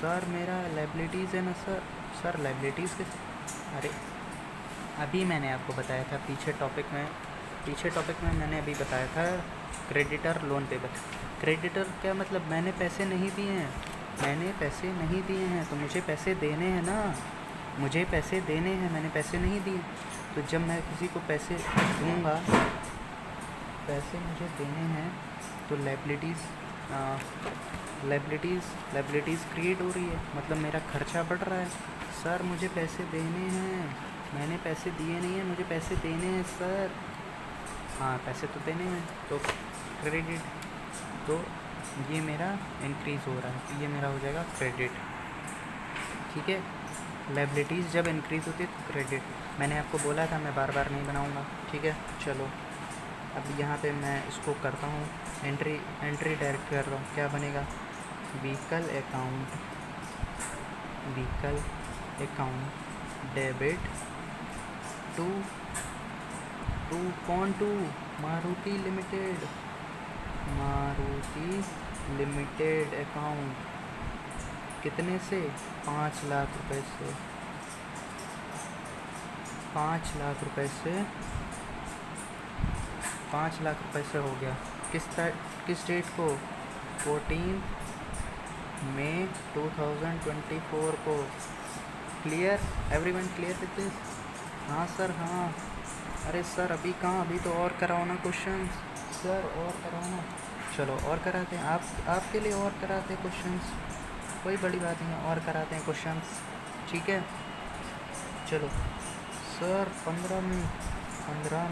[SPEAKER 1] sir. मेरा लाइबिलिटीज़ है ना सर लाइबिलिटीज़ के। अरे अभी मैंने आपको बताया था पीछे टॉपिक में मैंने अभी बताया था क्रेडिटर लोन पेबल। क्रेडिटर क्या मतलब? मैंने पैसे नहीं दिए हैं, तो मुझे पैसे देने हैं ना, मैंने पैसे नहीं दिए। तो जब मैं किसी को पैसे दूंगा, पैसे मुझे देने हैं, तो लाइबिलिटीज़ क्रिएट हो रही है, मतलब मेरा खर्चा बढ़ रहा है। सर मुझे पैसे देने हैं, मैंने पैसे दिए नहीं हैं, मुझे पैसे देने हैं सर। हाँ पैसे तो देने हैं, तो क्रेडिट, तो ये मेरा इंक्रीज़ हो रहा है, तो ये मेरा हो जाएगा क्रेडिट, ठीक है? लाइबिलिटीज़ जब इंक्रीज़ होती है तो क्रेडिट। मैंने आपको बोला था मैं बार बार नहीं बनाऊँगा, ठीक है? चलो अब यहाँ पे मैं इसको करता हूँ, एंट्री डायरेक्ट कर रहा हूँ। क्या बनेगा? Vehicle account debit to to कौन to? Maruti limited, Maruti limited account कितने से? 5 लाख रुपए से, 5 लाख रुपए से, 5 लाख रुपए से हो गया। किस डेट को? 14 मई 2024 को। Clear? Everyone clear with this? हाँ सर हाँ। अरे सर अभी कहाँ, अभी तो और कराओ ना क्वेश्चन सर, और कराओ ना। चलो और कराते हैं, आपके लिए और कराते हैं क्वेश्चंस, कोई बड़ी बात नहीं है, और कराते हैं क्वेश्चंस, ठीक है। चलो सर 15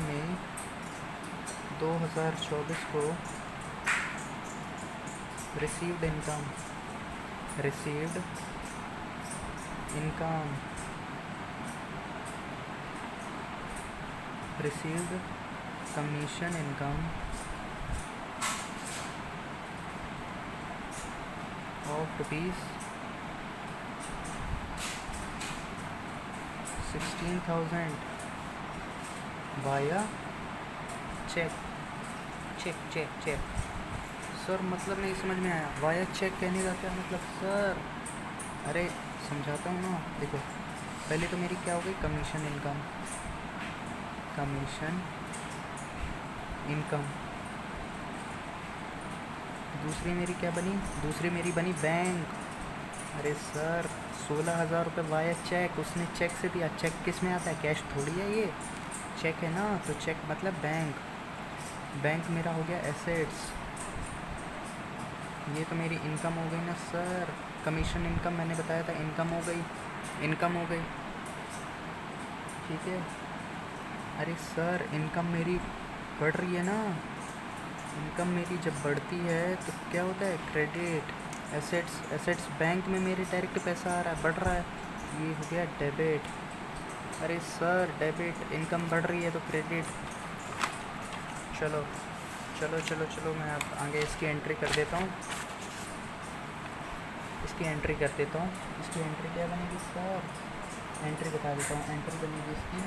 [SPEAKER 1] मई 2024 को received income received commission income of rupees 16,000 via cheque. Sir मतलब नहीं समझ में आया, वाया चेक कहने का क्या मतलब सर? अरे समझाता हूँ ना, देखो पहले तो मेरी क्या हो गई? Commission income. दूसरी मेरी क्या बनी? दूसरी मेरी बनी बैंक। अरे सर 16,000 रुपये वाया चेक, उसने चेक से दिया। चेक किस में आता है? कैश थोड़ी है ये, चेक है ना, तो चेक मतलब बैंक मेरा हो गया एसेट्स। ये तो मेरी इनकम हो गई ना सर, कमीशन इनकम मैंने बताया था, इनकम हो गई, ठीक है। अरे सर इनकम मेरी बढ़ रही है ना, इनकम मेरी जब बढ़ती है तो क्या होता है? क्रेडिट। एसेट्स बैंक में मेरे डायरेक्ट पैसा आ रहा है, बढ़ रहा है, ये हो गया डेबिट। अरे सर डेबिट, इनकम बढ़ रही है तो क्रेडिट। चलो मैं आप आगे इसकी एंट्री कर देता हूँ, इसकी एंट्री क्या बनेगी सर? एंट्री बता देता हूँ, एंट्री बनेगी इसकी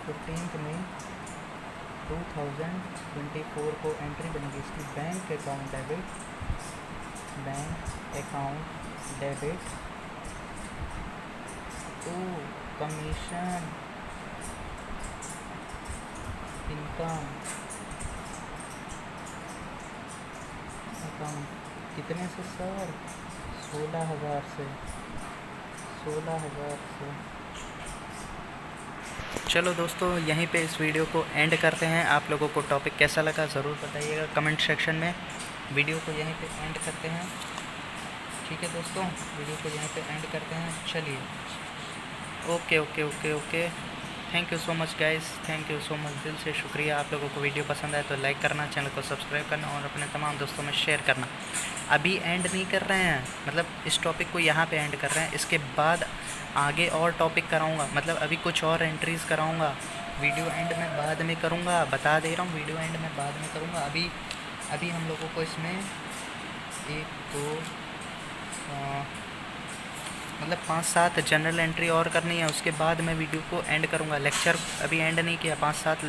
[SPEAKER 1] 15 मई 2024 को एंट्री बनेगी इसकी bank account debit to commission income account. कितने से सर? 16,000 से। चलो दोस्तों यहीं पे इस वीडियो को एंड करते हैं। आप लोगों को टॉपिक कैसा लगा ज़रूर बताइएगा कमेंट सेक्शन में। वीडियो को यहीं पे एंड करते हैं, ठीक है दोस्तों, वीडियो को यहीं पे एंड करते हैं। चलिए okay. Thank you so much guys, thank you so much, दिल से शुक्रिया। आप लोगों को वीडियो पसंद आए तो लाइक करना, चैनल को सब्सक्राइब करना और अपने तमाम दोस्तों में शेयर करना। अभी एंड नहीं कर रहे हैं, मतलब इस टॉपिक को यहाँ पे एंड कर रहे हैं, इसके बाद आगे और टॉपिक कराऊंगा, मतलब अभी कुछ और एंट्रीज़ कराऊंगा। वीडियो एंड में बाद में करूंगा, बता दे रहा हूँ, वीडियो एंड में बाद में करूंगा। अभी हम लोगों को इसमें 1 2 मतलब 5-7 जनरल एंट्री और करनी है, उसके बाद मैं वीडियो को एंड करूंगा। लेक्चर अभी एंड नहीं किया, 5-7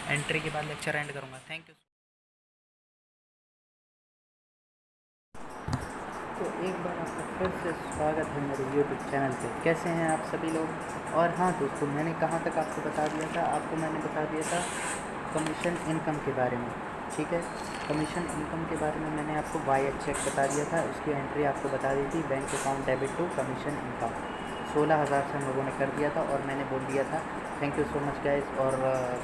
[SPEAKER 1] एंट्री के बाद लेक्चर एंड करूंगा। Thank you. तो एक बार आपका फिर से स्वागत है मेरे यूट्यूब चैनल पे। कैसे हैं आप सभी लोग? और हाँ दोस्तों, मैंने कहाँ तक आपको बता दिया था? मैंने बता दिया था कमीशन इनकम के बारे में, ठीक है। कमीशन इनकम के बारे में मैंने आपको वाया चेक बता दिया था, उसकी एंट्री आपको बता दी थी, bank account debit to commission income. 16,000 से हम लोगों ने कर दिया था और मैंने बोल दिया था thank you so much guys. और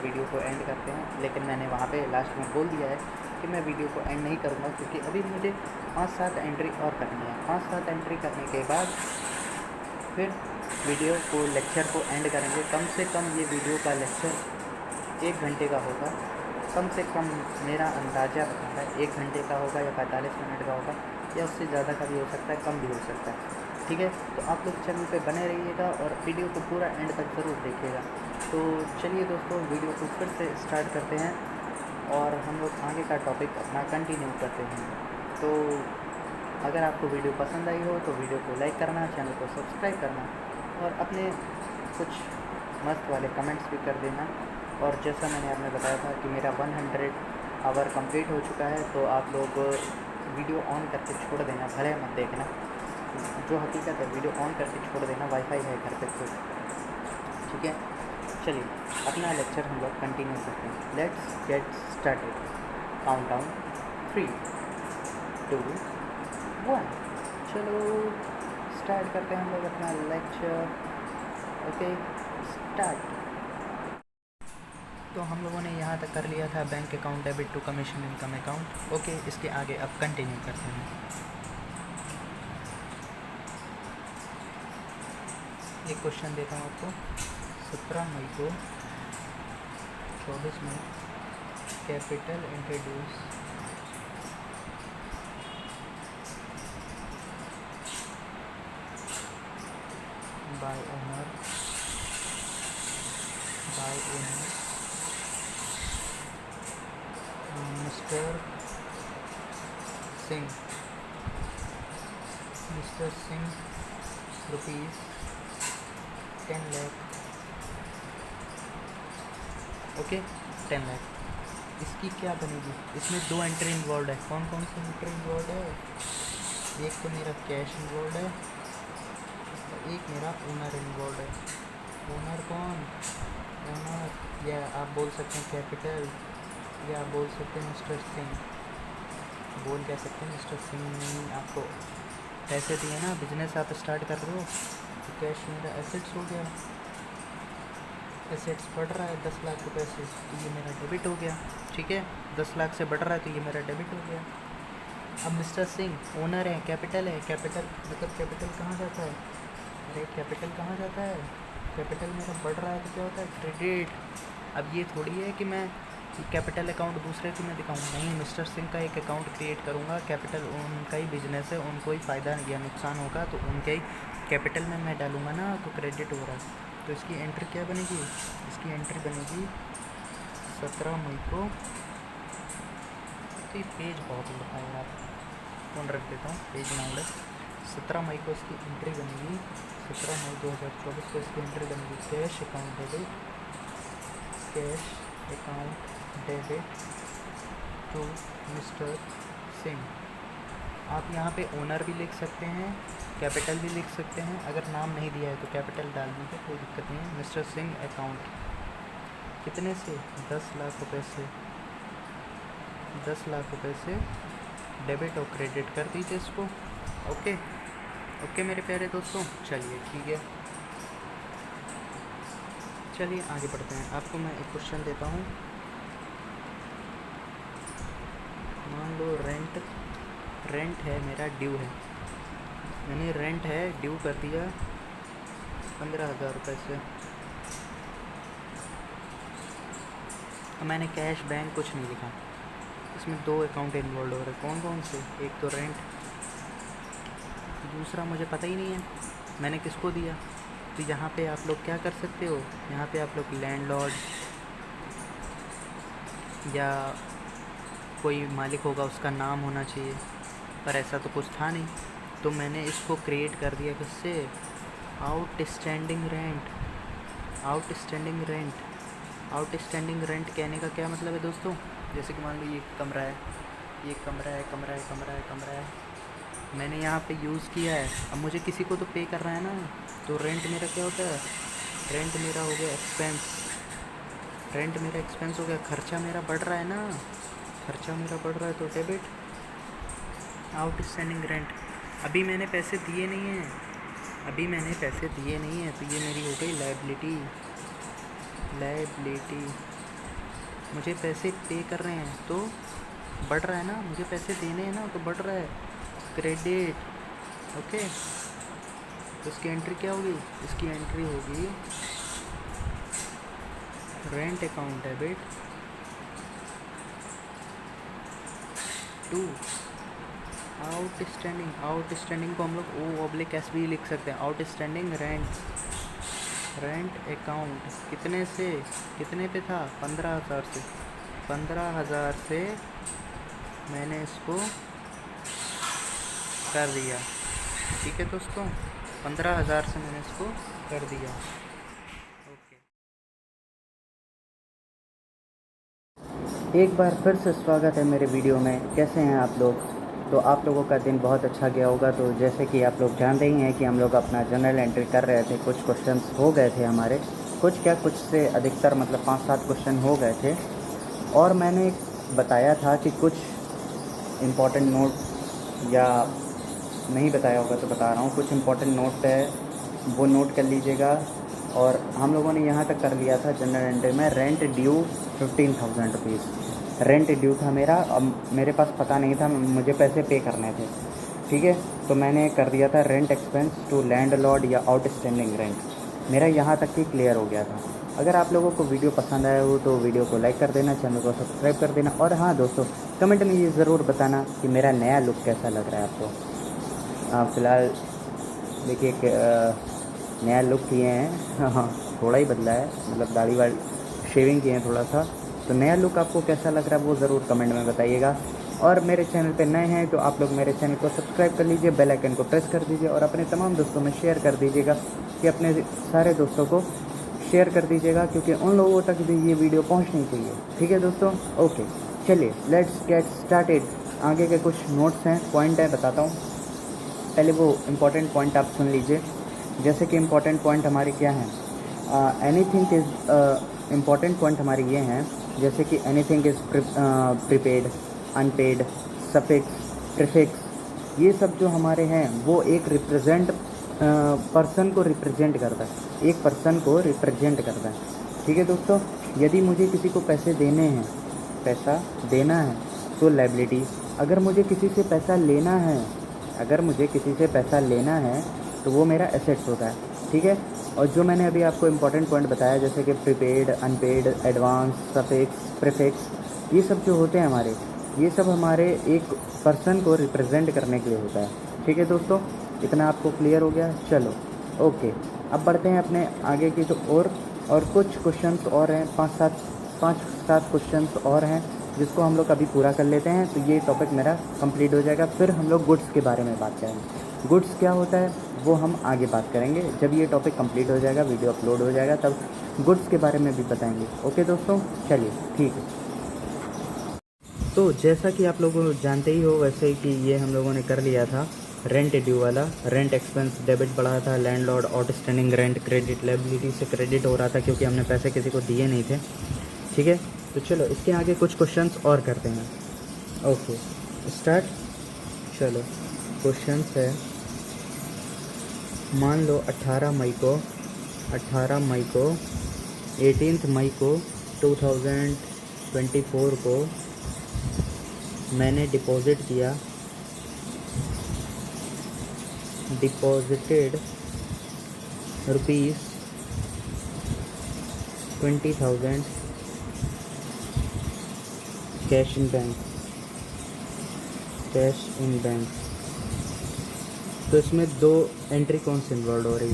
[SPEAKER 1] वीडियो को एंड करते हैं, लेकिन मैंने वहाँ पे लास्ट में बोल दिया है कि मैं वीडियो को एंड नहीं करूँगा, क्योंकि अभी मुझे 5-7 एंट्री और करनी है। 5-7 एंट्री करने के बाद फिर वीडियो को, लेक्चर को एंड करेंगे। कम से कम ये वीडियो का लेक्चर 1 घंटे का होगा, कम से कम मेरा अंदाज़ा बता रहा है 1 घंटे का होगा या 45 मिनट का होगा, या उससे ज़्यादा का भी हो सकता है, कम भी हो सकता है, ठीक है। तो आप लोग चैनल पे बने रहिएगा और वीडियो को पूरा एंड तक ज़रूर देखिएगा। तो चलिए दोस्तों, वीडियो को फिर से स्टार्ट करते हैं और हम लोग आगे का टॉपिक अपना कंटिन्यू करते हैं। तो अगर आपको वीडियो पसंद आई हो तो वीडियो को लाइक करना, चैनल को सब्सक्राइब करना और अपने कुछ मस्त वाले कमेंट्स भी कर देना, और जैसा मैंने आपने बताया था कि मेरा 100 आवर कंप्लीट हो चुका है, तो आप लोग वीडियो ऑन करके छोड़ देना, भले मत देखना। जो हकीकत है वीडियो ऑन करके छोड़ देना, वाईफाई है घर पे तो ठीक है। चलिए अपना लेक्चर हम लोग कंटिन्यू करते हैं। Let's get started. Count down 3 2 1। चलो स्टार्ट करते हैं हम लोग अपना लेक्चर। Okay start. तो हम लोगों ने यहाँ तक कर लिया था bank account debit to commission income account. Okay इसके आगे अब कंटिन्यू करते हैं। एक क्वेश्चन देता हूँ आपको। 17 मई को 24 में capital introduce by owner mister Singh rupees 10 lakh. Okay 10 lakh. इसकी क्या बनेगी? इसमें 2 एंट्री इन्वॉल्व है। कौन कौन सी एंट्री इन्वॉल्व है? एक तो मेरा कैश इन्वॉल्व है और एक मेरा ओनर इन्वॉल्व है। ओनर कौन? ओनर या आप बोल सकते हैं कैपिटल, या आप बोल सकते हैं मिस्टर सिंह। बोल क्या सकते हैं? मिस्टर सिंह ने आपको पैसे दिए ना, बिजनेस आप स्टार्ट कर रहे हो, तो कैश मेरा एसेट्स हो गया। एसेट्स बढ़ रहा है 10 लाख रुपए से, तो ये मेरा डेबिट हो गया। ठीक है, 10 लाख से बढ़ रहा है तो ये मेरा डेबिट हो गया। अब मिस्टर सिंह ओनर है, कैपिटल है। कैपिटल मतलब कैपिटल कहाँ जाता है? अरे कैपिटल कहाँ जाता है? कैपिटल मेरा बढ़ रहा है तो क्या होता है? क्रेडिट। अब ये थोड़ी है कि मैं कैपिटल अकाउंट दूसरे को मैं दिखाऊँ, नहीं, मिस्टर सिंह का एक अकाउंट क्रिएट करूँगा। कैपिटल उनका ही बिजनेस है, उनको ही फ़ायदा या नुकसान होगा तो उनके ही कैपिटल में मैं डालूँगा ना, तो क्रेडिट हो रहा है। तो इसकी एंट्री क्या बनेगी? इसकी एंट्री बनेगी 17 मई को। तो पेज बहुत लंबा है यार, फ़ोन रख देता हूँ, पेज ना उड़े। 17 मई को इसकी एंट्री बनेगी। 17 मई 2024 को इसकी एंट्री बनेगी। Cash account debit to mister Singh. आप यहाँ पे ओनर भी लिख सकते हैं, कैपिटल भी लिख सकते हैं। अगर नाम नहीं दिया है तो कैपिटल डाल दीजिए, कोई दिक्कत नहीं है। मिस्टर सिंह अकाउंट कितने से? 10 लाख रुपए से। 10 लाख रुपए से डेबिट और क्रेडिट कर दीजिए इसको। ओके ओके मेरे प्यारे दोस्तों, चलिए ठीक है, चलिए आगे बढ़ते हैं। आपको मैं एक क्वेश्चन देता हूँ। मान लो रेंट है मेरा, ड्यू है, मैंने रेंट है ड्यू कर दिया 15,000 रुपये से। मैंने कैश बैंक कुछ नहीं लिखा, इसमें 2 अकाउंट इन्वॉल्व हो रहे। कौन कौन से? एक तो रेंट, दूसरा मुझे पता ही नहीं है मैंने किसको दिया। तो यहाँ पे आप लोग क्या कर सकते हो? यहाँ पे आप लोग लैंडलॉर्ड या कोई मालिक होगा उसका नाम होना चाहिए, पर ऐसा तो कुछ था नहीं। तो मैंने इसको क्रिएट कर दिया किससे? आउटस्टैंडिंग रेंट कहने का क्या मतलब है दोस्तों? जैसे कि मान लो ये कमरा है, ये कमरा है, मैंने यहाँ पे यूज़ किया है। अब मुझे किसी को तो पे करना है ना, तो रेंट मेरा क्या होता है? रेंट मेरा हो गया एक्सपेंस। रेंट मेरा एक्सपेंस हो गया, खर्चा मेरा बढ़ रहा है ना, खर्चा मेरा बढ़ रहा है तो डेबिट। आउटस्टैंडिंग रेंट, अभी मैंने पैसे दिए नहीं हैं, तो ये मेरी हो गई लायबिलिटी। मुझे पैसे पे कर रहे हैं तो बढ़ रहा है ना, मुझे पैसे देने हैं ना तो बढ़ रहा है, क्रेडिट। ओके, तो इसकी एंट्री क्या होगी? इसकी एंट्री होगी rent account debit to outstanding को हम लोग O/S भी लिख सकते हैं। आउटस्टैंडिंग रेंट अकाउंट कितने पे था? 15,000 से। 15,000 से मैंने इसको कर दिया। ठीक है दोस्तों, 15,000 से मैंने इसको कर दिया। एक बार फिर से स्वागत है मेरे वीडियो में। कैसे हैं आप लोग? तो आप लोगों का दिन बहुत अच्छा गया होगा। तो जैसे कि आप लोग जानते ही हैं कि हम लोग अपना जर्नल एंट्री कर रहे थे। कुछ क्वेश्चंस हो गए थे हमारे, कुछ से अधिकतर मतलब 5-7 क्वेश्चन हो गए थे। और मैंने बताया था कि कुछ इम्पॉर्टेंट नोट, या नहीं बताया होगा तो बता रहा हूँ, कुछ इम्पॉर्टेंट नोट है वो नोट कर लीजिएगा। और हम लोगों ने यहाँ तक कर लिया था जनरल एंट्री में, rent due 15,000 rupees rent due था मेरा। अब मेरे पास पता नहीं था, मुझे पैसे पे करने थे, ठीक है। तो मैंने कर दिया था रेंट एक्सपेंस टू लैंडलॉर्ड या आउटस्टैंडिंग रेंट। मेरा यहाँ तक ही क्लियर हो गया था। अगर आप लोगों को वीडियो पसंद आया हो तो वीडियो को लाइक कर देना, चैनल को सब्सक्राइब कर देना। और हाँ दोस्तों, कमेंट में ये ज़रूर बताना कि मेरा नया लुक कैसा लग रहा है आपको। फ़िलहाल देखिए नया लुक किए हैं, हाँ थोड़ा ही बदला है, मतलब दाढ़ी वाली शेविंग किए हैं थोड़ा सा। तो नया लुक आपको कैसा लग रहा है वो ज़रूर कमेंट में बताइएगा। और मेरे चैनल पे नए हैं तो आप लोग मेरे चैनल को सब्सक्राइब कर लीजिए, बेल आइकन को प्रेस कर दीजिए और अपने तमाम दोस्तों में शेयर कर दीजिएगा, कि अपने सारे दोस्तों को शेयर कर दीजिएगा, क्योंकि उन लोगों तक भी ये वीडियो पहुंचनी चाहिए। ठीक है दोस्तों, ओके चलिए लेट्स गेट स्टार्टेड। आगे के कुछ नोट्स हैं, पॉइंट हैं, बताता हूँ। पहले वो इम्पोर्टेंट पॉइंट आप सुन लीजिए। जैसे कि इम्पोर्टेंट पॉइंट हमारे क्या हैं, एनीथिंग इज़ इम्पोर्टेंट पॉइंट हमारे ये हैं, जैसे कि anything is prepaid, unpaid, suffix, prefix, ये सब जो हमारे हैं वो एक रिप्रेजेंट पर्सन को रिप्रेजेंट करता है, एक पर्सन को रिप्रेजेंट करता है। ठीक है दोस्तों, यदि मुझे किसी को पैसे देने हैं, पैसा देना है तो लायबिलिटी। अगर मुझे किसी से पैसा लेना है, अगर मुझे किसी से पैसा लेना है तो वो मेरा एसेट्स होता है। ठीक है। और जो मैंने अभी आपको इम्पोर्टेंट पॉइंट बताया, जैसे कि prepaid, unpaid, advance, suffix, prefix, ये सब जो होते हैं हमारे, ये सब हमारे एक पर्सन को रिप्रेजेंट करने के लिए होता है। ठीक है दोस्तों, इतना आपको क्लियर हो गया। चलो ओके, अब बढ़ते हैं अपने आगे की तो और कुछ क्वेश्चंस और हैं, 5-7 क्वेश्चंस और हैं जिसको हम लोग अभी पूरा कर लेते हैं तो ये टॉपिक मेरा कंप्लीट हो जाएगा। फिर हम लोग गुड्स के बारे में बात करेंगे। गुड्स क्या होता है वो हम आगे बात करेंगे, जब ये टॉपिक कंप्लीट हो जाएगा, वीडियो अपलोड हो जाएगा, तब गुड्स के बारे में भी बताएंगे। ओके दोस्तों, चलिए ठीक है। तो जैसा कि आप लोग जानते ही हो वैसे ही कि ये हम लोगों ने कर लिया था रेंट ड्यू वाला। रेंट एक्सपेंस डेबिट बढ़ा था, landlord outstanding rent credit, liability से क्रेडिट हो रहा था क्योंकि हमने पैसे किसी को दिए नहीं थे। ठीक है, तो चलो इसके आगे कुछ क्वेश्चंस और करते हैं। Okay start. चलो क्वेश्चंस है, मान लो 18 मई को 18 मई को 2024 को मैंने डिपॉजिटेड ₹20,000 कैश इन बैंक। तो इसमें दो एंट्री कौन सी इन्वॉल्व हो रही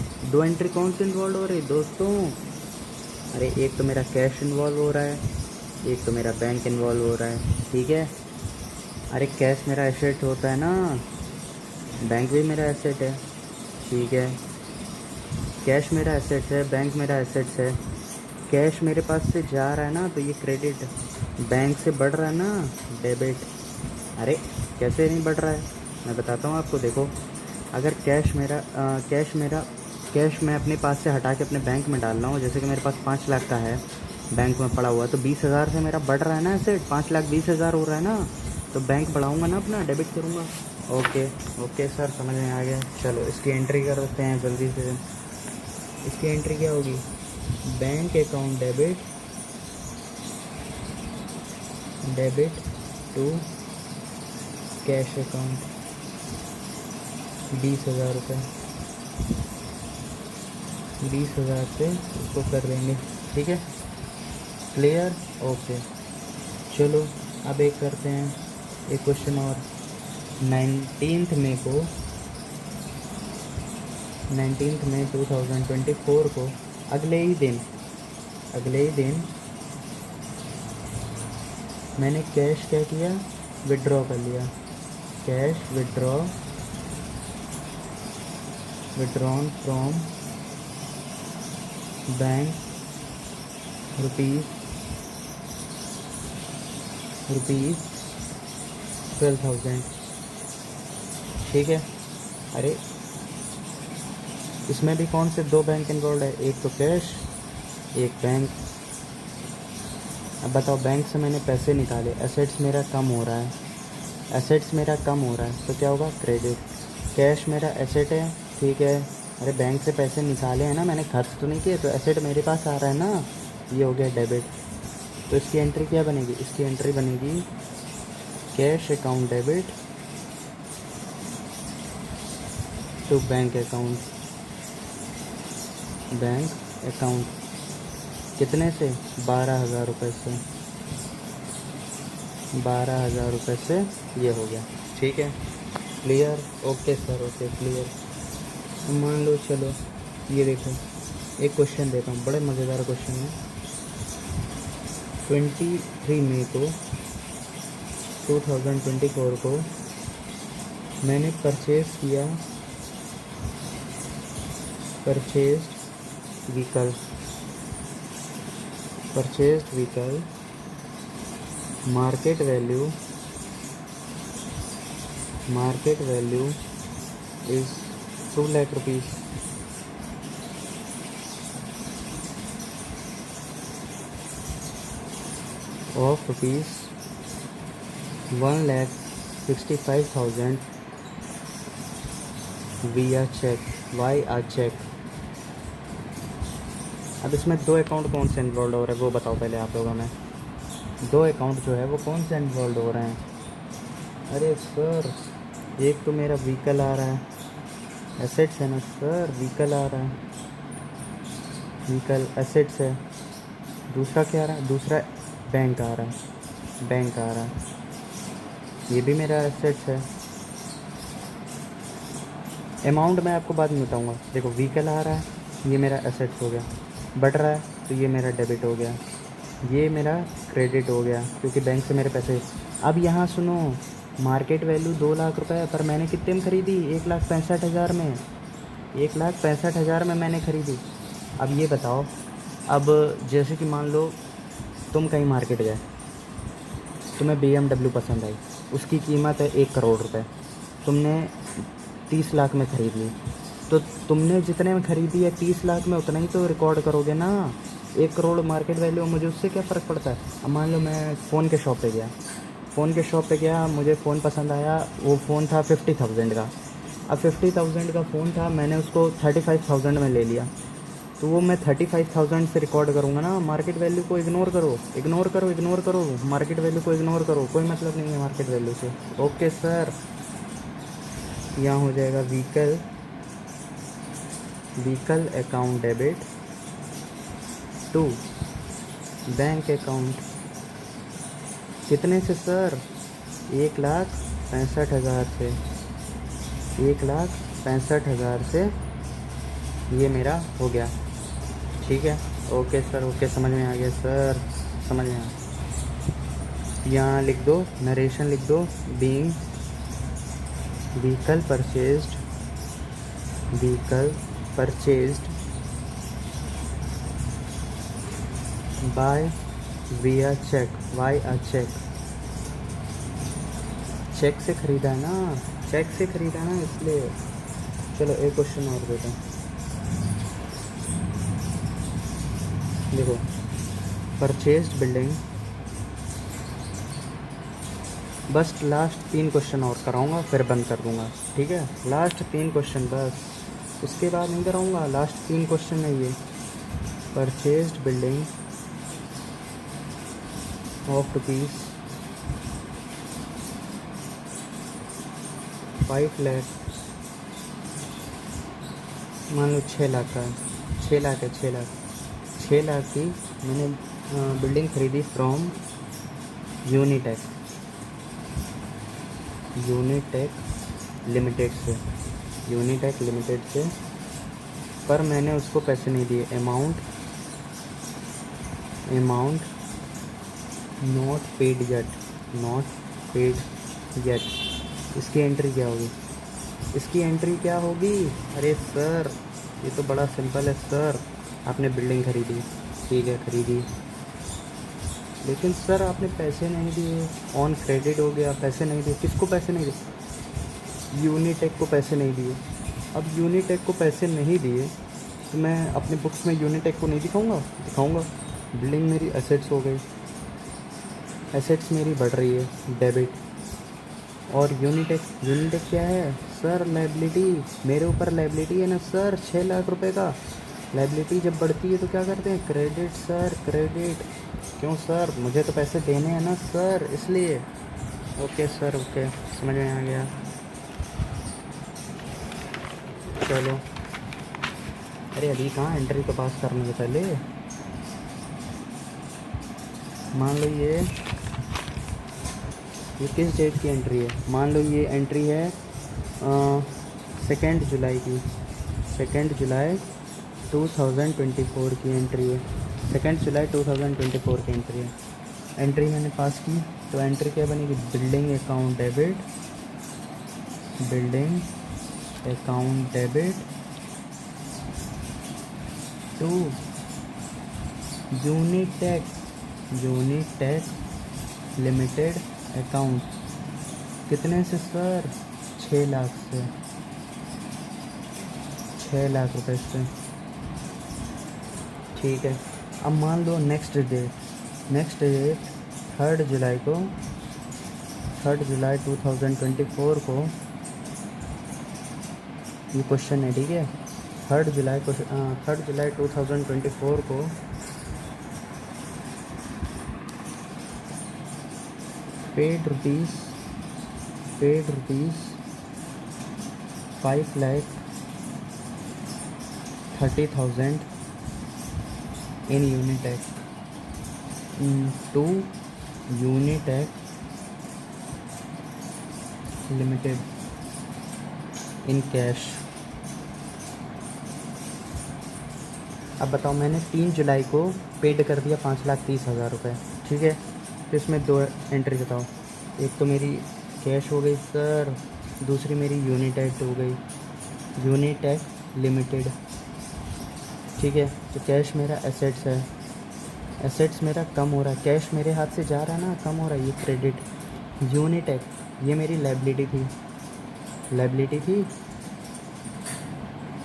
[SPEAKER 1] है दोस्तों? अरे एक तो मेरा कैश इन्वॉल्व हो रहा है, एक तो मेरा बैंक इन्वॉल्व हो रहा है। ठीक है, अरे कैश मेरा एसेट होता है ना, बैंक भी मेरा एसेट है। ठीक है, कैश मेरा एसेट है, बैंक मेरा एसेट्स है। कैश मेरे पास से जा रहा है ना तो ये क्रेडिट, बैंक से बढ़ रहा है ना डेबिट। अरे कैसे नहीं बढ़ रहा है, मैं बताता हूँ आपको। देखो, अगर कैश मैं अपने पास से हटा के अपने बैंक में डाल रहा हूँ, जैसे कि मेरे पास 5 लाख का है बैंक में पड़ा हुआ, तो 20,000 से मेरा बढ़ रहा है ना एसेट, 5,20,000 हो रहा है ना, तो बैंक बढ़ाऊँगा ना अपना, डेबिट करूँगा। ओके सर, समझ में आ गया। चलो इसकी एंट्री करते हैं जल्दी से। इसकी एंट्री क्या होगी? Bank account debit to cash account 20,000 रुपये, 20,000 से उसको कर देंगे। ठीक है, क्लियर? ओके चलो अब एक करते हैं एक क्वेश्चन और। 19 मई 2024 को अगले ही दिन मैंने कैश क्या किया? विड्रॉ कर लिया। Cash withdrawn from bank rupees 12,000। ठीक है। अरे इसमें भी कौन से दो बैंक इन्वॉल्व है, एक तो कैश एक बैंक। अब बताओ, बैंक से मैंने पैसे निकाले, एसेट्स मेरा कम हो रहा है, एसेट्स मेरा कम हो रहा है तो क्या होगा, क्रेडिट। कैश मेरा एसेट है, ठीक है। अरे बैंक से पैसे निकाले हैं ना मैंने, खर्च तो नहीं किए, तो एसेट मेरे पास आ रहा है ना, ये हो गया डेबिट। तो इसकी एंट्री क्या बनेगी, इसकी एंट्री बनेगी cash account debit to bank account, bank account. कितने से, 12,000 रुपये से, 12,000 रुपये से ये हो गया। ठीक है, clear. Okay sir, okay clear. मान लो, चलो ये देखो, एक क्वेश्चन देता हूँ, बड़े मज़ेदार क्वेश्चन है। 23 मई को 2024 को मैंने परचेज़ किया, purchased vehicle, purchased vehicle, market value is 2 lakh rupees. Of rupees 1,65,000 via cheque. अब इसमें दो अकाउंट कौन से इन्वॉल्व हो रहे हैं वो बताओ पहले आप लोगों ने, दो अकाउंट जो है वो कौन से इन्वॉल्व हो रहे हैं। अरे सर, एक तो मेरा व्हीकल आ रहा है, एसेट्स है ना सर, व्हीकल आ रहा है, व्हीकल एसेट्स है। दूसरा क्या आ रहा है, दूसरा बैंक आ रहा है, बैंक आ रहा है, ये भी मेरा एसेट्स है। अमाउंट मैं आपको बाद में बताऊंगा। देखो, व्हीकल आ रहा है, ये मेरा एसेट्स हो गया, बढ़ रहा है तो ये मेरा डेबिट हो गया, ये मेरा क्रेडिट हो गया क्योंकि बैंक से मेरे पैसे। अब यहाँ सुनो, मार्केट वैल्यू 2 लाख रुपए है, पर मैंने कितने में ख़रीदी, 1,65,000 में, 1,65,000 में मैंने ख़रीदी। अब ये बताओ, अब जैसे कि मान लो तुम कहीं मार्केट गए, तुम्हें BMW पसंद आई, उसकी कीमत है 1 करोड़ रुपए, तुमने 30 लाख में ख़रीद ली, तो तुमने जितने में ख़रीदी है 30 लाख में उतना ही तो रिकॉर्ड करोगे ना। 1 करोड़ मार्केट वैल्यू, मुझे उससे क्या फ़र्क पड़ता है। अब मान लो मैं फ़ोन के शॉप पे गया, मुझे फ़ोन पसंद आया, वो फ़ोन था 50,000 का। अब 50,000 का फ़ोन था, मैंने उसको 35,000 में ले लिया, तो वो मैं 35,000 से रिकॉर्ड करूँगा ना। मार्केट वैल्यू को इग्नोर करो, मार्केट वैल्यू को इग्नोर करो, कोई मतलब नहीं है मार्केट वैल्यू से। ओके सर, यहाँ हो जाएगा vehicle account debit to bank account. कितने से सर, 1,65,000 से, 1,65,000 से ये मेरा हो गया। ठीक है, ओके सर, ओके, समझ में आ गया सर, समझ में आ। यहाँ लिख दो, नरेशन लिख दो, being vehicle purchased by via cheque, cheque से ख़रीदा है ना, इसलिए। चलो एक क्वेश्चन और देता हूँ, देखो, परचेज्ड बिल्डिंग, बस लास्ट 3 क्वेश्चन और कराऊंगा फिर बंद कर दूंगा। ठीक है, लास्ट 3 क्वेश्चन बस, उसके बाद नहीं कराऊंगा। लास्ट 3 क्वेश्चन है ये। Purchased building of rupees 5 lakh, मान लो 6 लाख का है, 6 लाख की मैंने बिल्डिंग ख़रीदी फ्रॉम यूनिटेक लिमिटेड से, पर मैंने उसको पैसे नहीं दिए। Amount not paid yet. इसकी एंट्री क्या होगी, अरे सर ये तो बड़ा सिंपल है सर। आपने बिल्डिंग खरीदी, ठीक है, खरीदी, लेकिन सर आपने पैसे नहीं दिए, ऑन क्रेडिट हो गया, पैसे नहीं दिए। किसको पैसे नहीं दिए? यूनिटेक को पैसे नहीं दिए। अब यूनिटेक को पैसे नहीं दिए तो मैं अपने बुक्स में यूनिटेक को नहीं दिखाऊंगा? दिखाऊंगा। बिल्डिंग मेरी एसेट्स हो गई, एसेट्स मेरी बढ़ रही है, डेबिट। और यूनिटेक, यूनिटेक क्या है सर? लायबिलिटी। मेरे ऊपर लायबिलिटी है ना सर, 6 लाख रुपए का। लायबिलिटी जब बढ़ती है तो क्या करते हैं? Credit sir, credit. क्यों सर? मुझे तो पैसे देने हैं ना सर, इसलिए। ओके सर, ओके, समझ में आ गया। चलो, अरे अभी कहाँ, एंट्री तो पास करने से पहले मान लो ये किस डेट की एंट्री है? मान लो ये एंट्री है 2 जुलाई की। 2 जुलाई 2024 की एंट्री है। 2 जुलाई 2024 की एंट्री है। एंट्री मैंने पास की तो एंट्री क्या बनेगी? Building account debit, building account debit to Unitech, Unitech limited account. कितने से सर? 6 लाख से, 6 लाख रुपए से। ठीक है। अब मान लो नेक्स्ट डेट 3 जुलाई को, 3 जुलाई 2024 को ये क्वेश्चन है, ठीक है। 3 जुलाई 2024 को paid rupees 5,30,000 in Unitech to Unitech Limited in cash। अब बताओ, मैंने 3 जुलाई को पेड कर दिया 5,30,000 रुपये, ठीक है। तो इसमें 2 एंट्री बताओ। एक तो मेरी कैश हो गई सर, दूसरी मेरी यूनिटेक हो गई, यूनिटेक लिमिटेड, ठीक है। तो कैश मेरा एसेट्स है, एसेट्स मेरा कम हो रहा है, कैश मेरे हाथ से जा रहा है ना, कम हो रहा है, ये क्रेडिट। यूनिटेक ये मेरी लायबिलिटी थी, लायबिलिटी थी,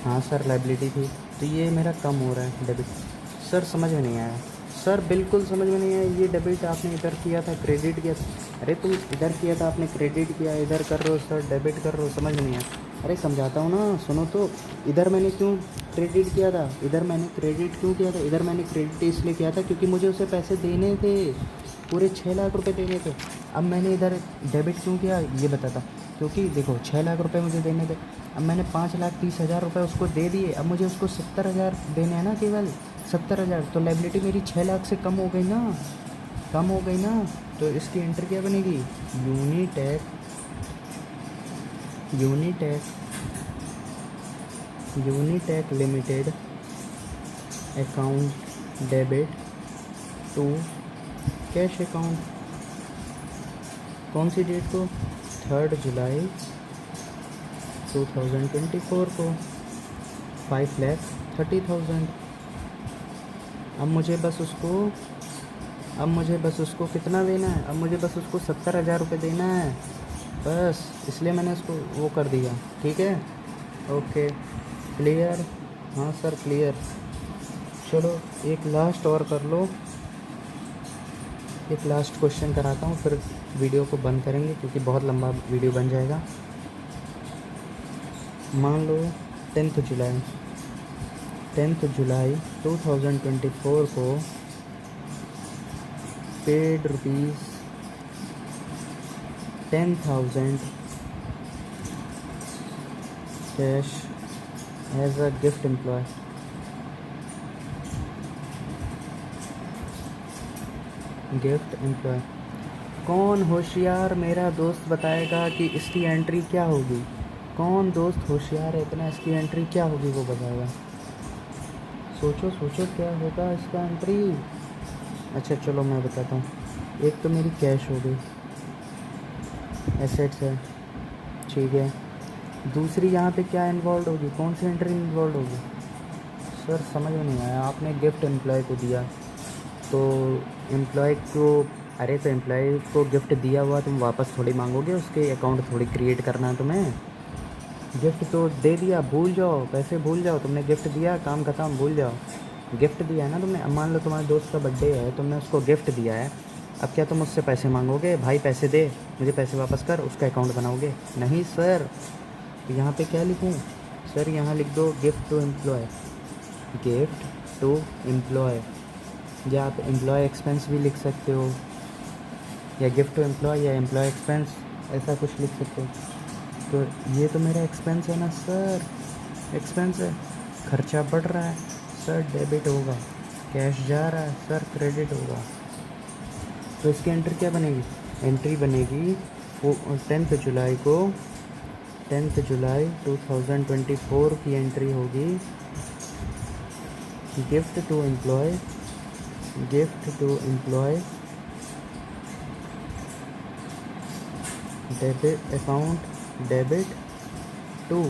[SPEAKER 1] हाँ सर लायबिलिटी थी, तो ये मेरा कम हो रहा है, डेबिट। सर समझ में नहीं आया सर, बिल्कुल समझ में नहीं आया। ये डेबिट आपने इधर किया था, क्रेडिट किया। अरे तुम इधर किया था आपने, क्रेडिट किया, इधर कर रहे हो सर डेबिट कर रहे हो, समझ में नहीं आया। अरे समझाता हूँ ना, सुनो तो। इधर मैंने क्यों क्रेडिट किया था, इधर मैंने क्रेडिट क्यों किया था? इधर मैंने क्रेडिट इसलिए किया था क्योंकि मुझे उसे पैसे देने थे, पूरे 6 लाख रुपए देने थे। अब मैंने इधर डेबिट क्यों किया ये बताता, क्योंकि देखो 6 लाख रुपए मुझे देने थे। अब मैंने 5,30,000 रुपये उसको दे दिए, अब मुझे उसको 70,000 देने हैं ना, केवल 70,000। तो लायबिलिटी मेरी 6 लाख से कम हो गई ना, कम हो गई ना। तो इसकी एंट्री क्या बनेगी? Unitech, Unitech, Unitech limited account debit to cash account. कौन सी डेट को? 3 जुलाई 2024 को 5,30,000। अब मुझे बस उसको कितना देना है? अब मुझे बस उसको 70,000 रुपये देना है बस, इसलिए मैंने उसको वो कर दिया, ठीक है। Okay, clear? हाँ सर क्लियर। चलो एक लास्ट और कर लो, एक लास्ट क्वेश्चन कराता हूँ, फिर वीडियो को बंद करेंगे क्योंकि बहुत लंबा वीडियो बन जाएगा। मान लो 10 जुलाई 2024 को paid rupees 10,000 cash as a gift employee. Gift employee कौन होशियार मेरा दोस्त बताएगा कि इसकी एंट्री क्या होगी? कौन दोस्त होशियार है इतना, इसकी एंट्री क्या होगी वो बताएगा। सोचो सोचो क्या होगा इसका एंट्री। अच्छा चलो मैं बताता हूँ। एक तो मेरी कैश हो गई, एसेट्स है, ठीक है। दूसरी यहाँ पे क्या इन्वॉल्व होगी, कौन सी एंट्री इन्वॉल्व होगी? सर समझ में नहीं आया। आपने गिफ्ट एम्प्लॉय को दिया तो एम्प्लॉय को, अरे तो एम्प्लॉय को गिफ्ट दिया हुआ तुम वापस थोड़ी मांगोगे, उसके अकाउंट थोड़ी क्रिएट करना है तुम्हें। गिफ्ट तो दे दिया, भूल जाओ, पैसे भूल जाओ, तुमने गिफ्ट दिया, काम खत्म, भूल जाओ। गिफ्ट दिया है ना तुमने। अब मान लो तुम्हारे दोस्त का बर्थडे है, तुमने उसको गिफ्ट दिया है, अब क्या तुम उससे पैसे मांगोगे, भाई पैसे दे, मुझे पैसे वापस कर, उसका अकाउंट बनाओगे? नहीं सर। तो यहाँ पे क्या लिखूँ सर? यहाँ लिख दो gift to employ, gift to employee, या आप एम्प्लॉय एक्सपेंस भी लिख सकते हो, या गिफ्ट टू एम्प्लॉय या एम्प्लॉय एक्सपेंस, ऐसा कुछ लिख सकते हो। तो ये तो मेरा एक्सपेंस है ना सर, एक्सपेंस है, खर्चा बढ़ रहा है सर, डेबिट होगा। कैश जा रहा है सर, क्रेडिट होगा। तो इसकी एंट्री क्या बनेगी? एंट्री बनेगी 10 जुलाई को, 10 जुलाई 2024 की एंट्री होगी, gift to employ, gift to employ, debit account, debit to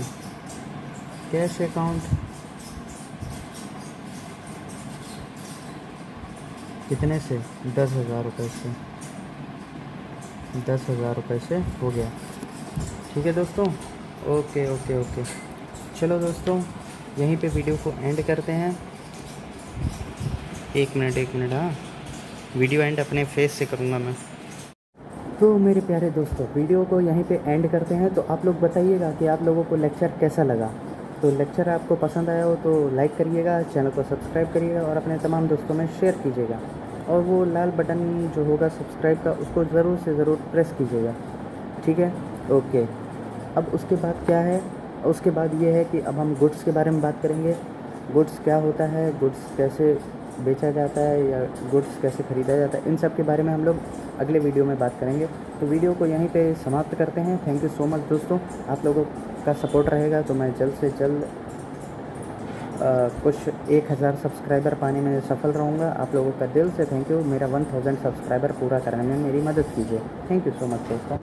[SPEAKER 1] cash account. कितने से? 10,000 रुपये से, 10,000 रुपये से हो गया। ठीक है दोस्तों, ओके ओके ओके। चलो दोस्तों, यहीं पे वीडियो को एंड करते हैं। एक मिनट, हाँ, वीडियो एंड अपने फेस से करूँगा मैं। तो मेरे प्यारे दोस्तों, वीडियो को यहीं पे एंड करते हैं। तो आप लोग बताइएगा कि आप लोगों को लेक्चर कैसा लगा। तो लेक्चर आपको पसंद आया हो तो लाइक करिएगा, चैनल को सब्सक्राइब करिएगा और अपने तमाम दोस्तों में शेयर कीजिएगा। और वो लाल बटन जो होगा सब्सक्राइब का, उसको ज़रूर से ज़रूर प्रेस कीजिएगा। ठीक है, ओके। अब उसके बाद क्या है? उसके बाद ये है कि अब हम गुड्स के बारे में बात करेंगे। गुड्स क्या होता है, गुड्स कैसे बेचा जाता है, या गुड्स कैसे ख़रीदा जाता है, इन सब के बारे में हम लोग अगले वीडियो में बात करेंगे। तो वीडियो को यहीं पे समाप्त करते हैं। थैंक यू सो मच दोस्तों, आप लोगों का सपोर्ट रहेगा तो मैं जल्द से जल्द कुछ 1000 सब्सक्राइबर पाने में सफल रहूँगा। आप लोगों का दिल से थैंक यू। मेरा 1000 सब्सक्राइबर पूरा करने में मेरी मदद कीजिए। थैंक यू सो मच दोस्तों।